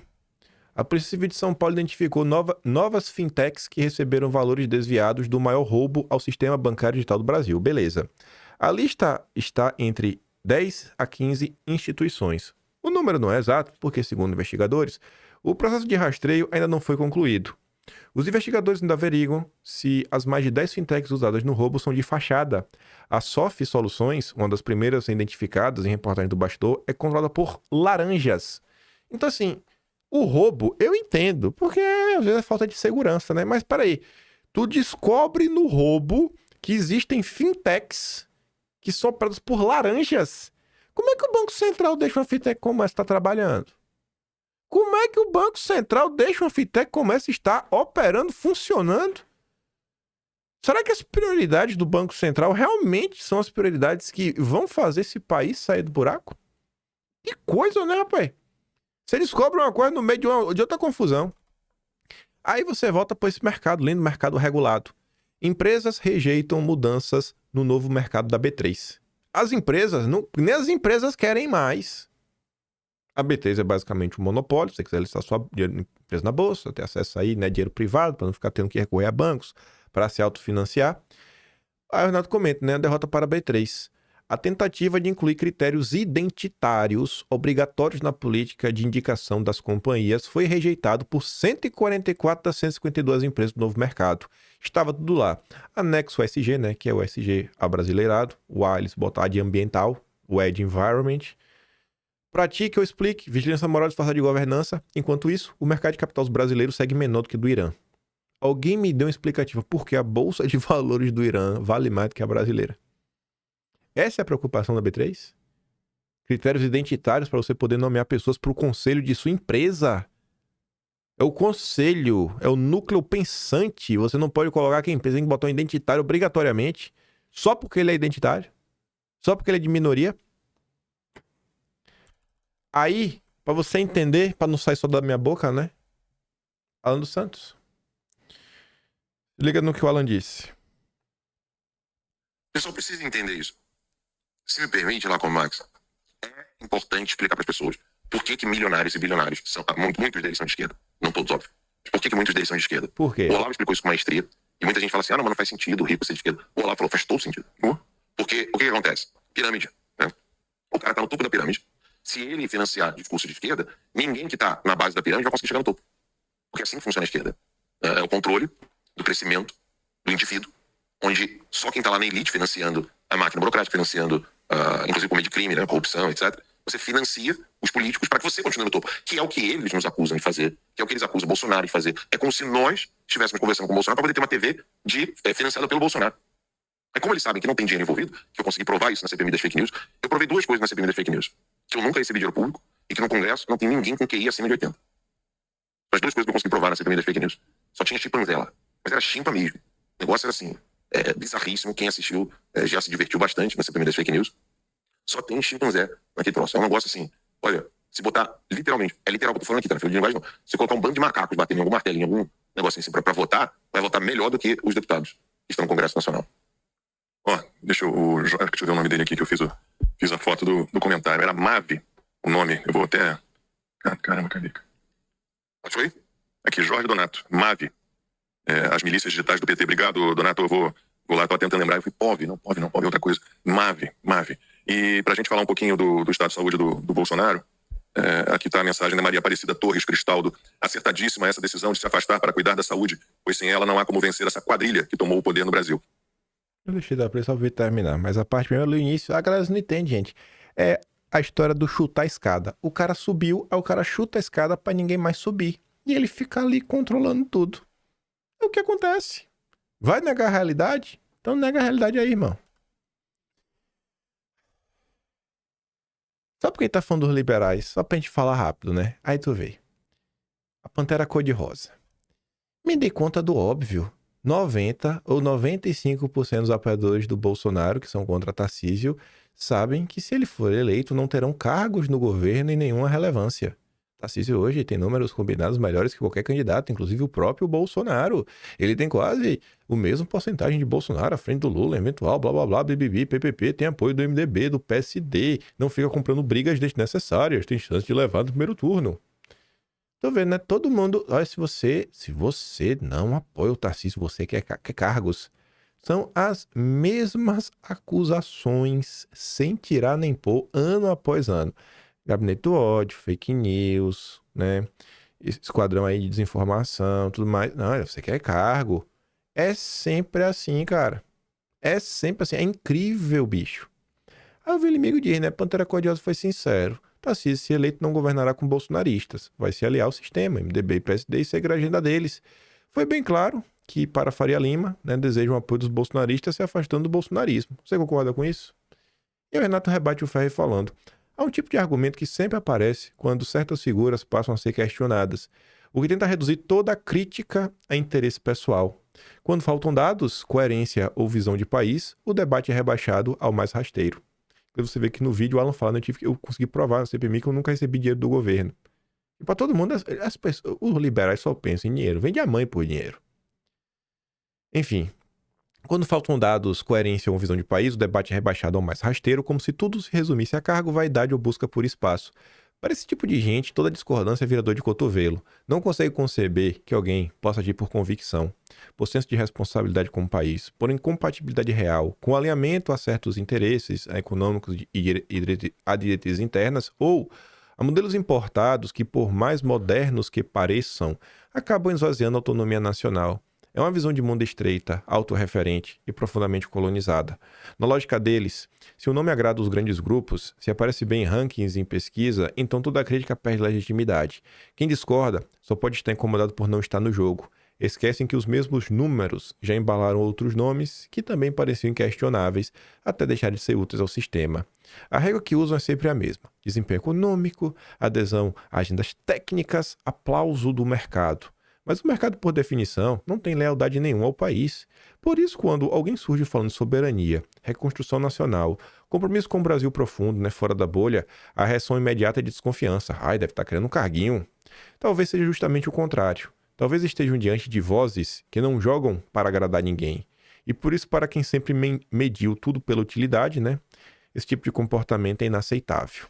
A Polícia Civil de São Paulo identificou novas fintechs que receberam valores desviados do maior roubo ao sistema bancário digital do Brasil. Beleza. A lista está entre 10 a 15 instituições. O número não é exato, porque, segundo investigadores, o processo de rastreio ainda não foi concluído. Os investigadores ainda averiguam se as mais de 10 fintechs usadas no roubo são de fachada. A Sof Soluções, uma das primeiras identificadas em reportagem do Bastou, é controlada por laranjas. Então, assim, o roubo eu entendo, porque às vezes é falta de segurança, né? Mas peraí, tu descobre no roubo que existem fintechs que são operadas por laranjas. Como é que o Banco Central deixa uma fintech como essa estar trabalhando? Como é que o Banco Central deixa uma fintech como essa estar operando, funcionando? Será que as prioridades do Banco Central realmente são as prioridades que vão fazer esse país sair do buraco? Que coisa, né, rapaz? Você descobre uma coisa no meio de outra confusão. Aí você volta para esse mercado, lindo mercado regulado. Empresas rejeitam mudanças no novo mercado da B3. As empresas, nem as empresas querem mais. A B3 é basicamente um monopólio. Se você quiser listar sua empresa na bolsa, ter acesso aí, né, dinheiro privado, para não ficar tendo que recorrer a bancos, para se autofinanciar. Aí o Renato comenta, né, a derrota para a B3. A tentativa de incluir critérios identitários obrigatórios na política de indicação das companhias foi rejeitado por 144 das 152 empresas do novo mercado. Estava tudo lá. Anexo SG, né, que é o SG abrasileirado, o A eles botaram de ambiental, o E de environment. Pratique ou explique, vigilância moral disfarçada de governança. Enquanto isso, o mercado de capitais brasileiro segue menor do que o do Irã. Alguém me deu uma explicativa por que a bolsa de valores do Irã vale mais do que a brasileira. Essa é a preocupação da B3? Critérios identitários para você poder nomear pessoas para o conselho de sua empresa. É o conselho, é o núcleo pensante. Você não pode colocar que a empresa tem que botar um identitário obrigatoriamente, só porque ele é identitário, só porque ele é de minoria. Aí, para você entender, para não sair só da minha boca, né? Alan dos Santos. Liga no que o Alan disse. O pessoal precisa entender isso. Se me permite, lá com o Max, é importante explicar para as pessoas por que milionários e bilionários são. Muitos deles são de esquerda. Não todos, óbvio. Mas por que muitos deles são de esquerda? Por quê? O Olavo explicou isso com maestria. E muita gente fala assim: ah, não, mas não faz sentido o rico ser de esquerda. O Olavo falou: faz todo sentido. Porque o que acontece? Pirâmide. Né? O cara tá no topo da pirâmide. Se ele financiar discurso de esquerda, ninguém que tá na base da pirâmide vai conseguir chegar no topo. Porque assim funciona a esquerda. É o controle do crescimento do indivíduo, onde só quem tá lá na elite financiando a máquina burocrática, financiando, inclusive por meio de crime, né, corrupção, etc. Você financia os políticos para que você continue no topo. Que é o que eles nos acusam de fazer, que é o que eles acusam o Bolsonaro de fazer. É como se nós estivéssemos conversando com o Bolsonaro para poder ter uma TV financiada pelo Bolsonaro. Aí como eles sabem que não tem dinheiro envolvido, que eu consegui provar isso na CPMI das fake news, eu provei duas coisas na CPMI das fake news. Que eu nunca recebi dinheiro público e que no Congresso não tem ninguém com QI acima de 80. As duas coisas que eu consegui provar na CPMI das fake news. Só tinha chimpanzé lá. Mas era chimpa mesmo. O negócio era assim, bizarríssimo. Quem assistiu já se divertiu bastante na CPMI das fake news. Só tem chimpanzé naquele troço. É um negócio assim, olha, se botar literalmente, é literal que eu tô falando aqui, tá? Não linguagem não. Se colocar um bando de macacos batendo em algum martelinho, algum negócio assim pra votar, vai votar melhor do que os deputados que estão no Congresso Nacional. Ó, deixa eu ver o nome dele aqui que eu fiz a foto do comentário. Era Mave o nome. Eu vou até... Caramba, cadê? Achou aí? Aqui, Jorge Donato. Mave. As milícias digitais do PT. Obrigado, Donato. Eu vou lá, tava tentando lembrar. Eu fui POV é outra coisa. Mave. E pra gente falar um pouquinho do estado de saúde do Bolsonaro, aqui tá a mensagem da Maria Aparecida Torres Cristaldo. Acertadíssima essa decisão de se afastar para cuidar da saúde, pois sem ela não há como vencer essa quadrilha que tomou o poder no Brasil. Eu deixei da pressa ver terminar, mas a parte mesmo do início, a galera não entende, gente. É a história do chutar a escada. O cara subiu, aí o cara chuta a escada pra ninguém mais subir. E ele fica ali controlando tudo. É o que acontece. Vai negar a realidade? Então nega a realidade aí, irmão. Só porque ele tá falando dos liberais, só pra gente falar rápido, né? Aí tu vê. A Pantera cor-de-rosa. Me dei conta do óbvio. 90 ou 95% dos apoiadores do Bolsonaro, que são contra Tarcísio, sabem que se ele for eleito não terão cargos no governo e nenhuma relevância. Tarcísio hoje tem números combinados melhores que qualquer candidato, inclusive o próprio Bolsonaro. Ele tem quase o mesmo porcentagem de Bolsonaro à frente do Lula, eventual, blá blá blá, BBB, PPP, tem apoio do MDB, do PSD, não fica comprando brigas desnecessárias, tem chance de levar no primeiro turno. Tô vendo, né? Todo mundo... Olha, se você não apoia o Tarcísio, você quer cargos, são as mesmas acusações, sem tirar nem pôr, ano após ano. Gabinete do ódio, fake news, né? Esquadrão aí de desinformação, tudo mais. Não, você quer cargo. É sempre assim, cara. É sempre assim. É incrível, bicho. Aí o inimigo diz, né? Pantera Cor-de-Rosa foi sincero. Tarcísio, se eleito, não governará com bolsonaristas. Vai se aliar ao sistema, MDB e PSD, e seguir a agenda deles. Foi bem claro que, para Faria Lima, né, deseja o apoio dos bolsonaristas se afastando do bolsonarismo. Você concorda com isso? E o Renato rebate o Ferri falando: há um tipo de argumento que sempre aparece quando certas figuras passam a ser questionadas, o que tenta reduzir toda a crítica a interesse pessoal. Quando faltam dados, coerência ou visão de país, o debate é rebaixado ao mais rasteiro. Você vê que no vídeo o Alan fala, eu consegui provar na CPMI que eu nunca recebi dinheiro do governo. E para todo mundo, os liberais só pensam em dinheiro. Vende a mãe por dinheiro. Enfim, quando faltam dados, coerência ou visão de país, o debate é rebaixado ao mais rasteiro, como se tudo se resumisse a cargo, vaidade ou busca por espaço. Para esse tipo de gente, toda discordância é vira dor de cotovelo. Não consegue conceber que alguém possa agir por convicção, por senso de responsabilidade com o país, por incompatibilidade real, com alinhamento a certos interesses econômicos e a diretrizes internas, ou a modelos importados que, por mais modernos que pareçam, acabam esvaziando a autonomia nacional. É uma visão de mundo estreita, autorreferente e profundamente colonizada. Na lógica deles, se o nome agrada os grandes grupos, se aparece bem em rankings e em pesquisa, então toda crítica perde legitimidade. Quem discorda só pode estar incomodado por não estar no jogo. Esquecem que os mesmos números já embalaram outros nomes que também pareciam inquestionáveis até deixarem de ser úteis ao sistema. A regra que usam é sempre a mesma: desempenho econômico, adesão a agendas técnicas, aplauso do mercado. Mas o mercado, por definição, não tem lealdade nenhuma ao país. Por isso, quando alguém surge falando de soberania, reconstrução nacional, compromisso com o Brasil profundo, né, fora da bolha, a reação imediata é de desconfiança. Ai, deve estar querendo um carguinho. Talvez seja justamente o contrário. Talvez estejam diante de vozes que não jogam para agradar ninguém. E por isso, para quem sempre mediu tudo pela utilidade, né, esse tipo de comportamento é inaceitável.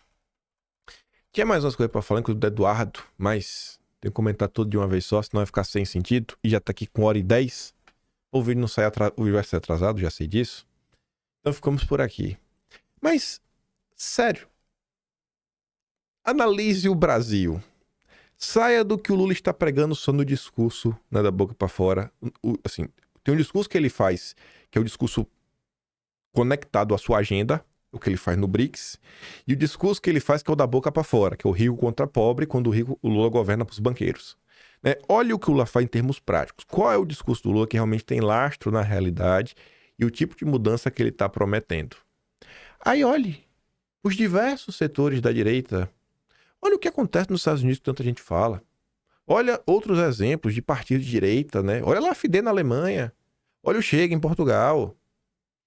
Tinha mais umas coisas para falar, inclusive do Eduardo, mas... tem que comentar tudo de uma vez só, senão vai ficar sem sentido. E já tá aqui com 1h10. O vídeo não sai o vídeo vai ser atrasado, já sei disso. Então ficamos por aqui. Mas, sério. Analise o Brasil. Saia do que o Lula está pregando só no discurso, né, da boca para fora. Assim, tem um discurso que ele faz, que é o discurso conectado à sua agenda, o que ele faz no BRICS, e o discurso que ele faz, que é o da boca para fora, que é o rico contra pobre, quando o Lula governa para os banqueiros. Né? Olha o que o Lula faz em termos práticos. Qual é o discurso do Lula que realmente tem lastro na realidade e o tipo de mudança que ele está prometendo? Aí olhe os diversos setores da direita. Olha o que acontece nos Estados Unidos que tanta gente fala. Olha outros exemplos de partidos de direita, né? Olha lá a Fidesz na Alemanha. Olha o Chega em Portugal.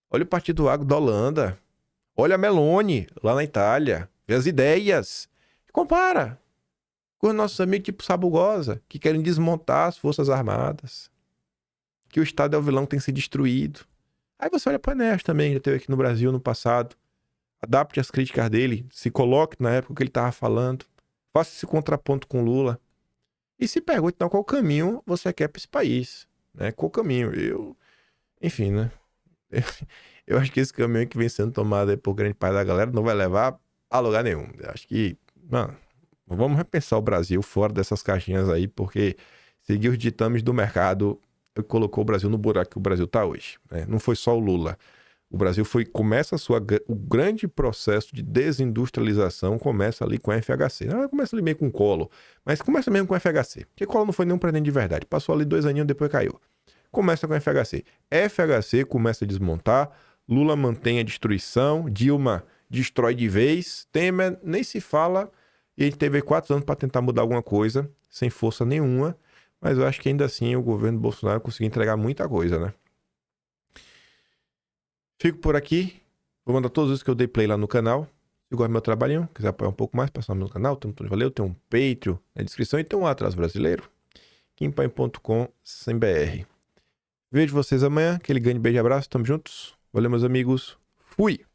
Olha o Partido Agro da Holanda. Olha a Meloni, lá na Itália. Vê as ideias. Compara com os nossos amigos tipo Sabugosa, que querem desmontar as Forças Armadas. Que o Estado é o vilão que tem que ser destruído. Aí você olha para o Enéas também, já teve aqui no Brasil no passado. Adapte as críticas dele, se coloque na época que ele estava falando. Faça esse contraponto com Lula. E se pergunte, então, qual caminho você quer para esse país? Né? Qual caminho? Enfim, né? Eu acho que esse caminho que vem sendo tomado aí por grande parte da galera não vai levar a lugar nenhum. Eu acho que, mano, vamos repensar o Brasil fora dessas caixinhas aí, porque seguir os ditames do mercado colocou o Brasil no buraco que o Brasil tá hoje. Né? Não foi só o Lula. O Brasil começa o grande processo de desindustrialização, começa ali com a FHC. Não, começa ali meio com o Collor, mas começa mesmo com a FHC. Porque Collor não foi nenhum presidente de verdade. Passou ali 2 aninhos, depois caiu. Começa com a FHC. FHC começa a desmontar, Lula mantém a destruição, Dilma destrói de vez, Temer nem se fala, e a gente teve 4 anos para tentar mudar alguma coisa, sem força nenhuma, mas eu acho que ainda assim o governo Bolsonaro conseguiu entregar muita coisa, né? Fico por aqui, vou mandar todos os que eu dei play lá no canal. Se gosta do meu trabalhinho, quiser apoiar um pouco mais, passar no meu canal, valeu, tem um Patreon na descrição e tem um Atrás Brasileiro, kimpai.com/br. Vejo vocês amanhã, aquele grande beijo e abraço, tamo juntos. Valeu, meus amigos. Fui!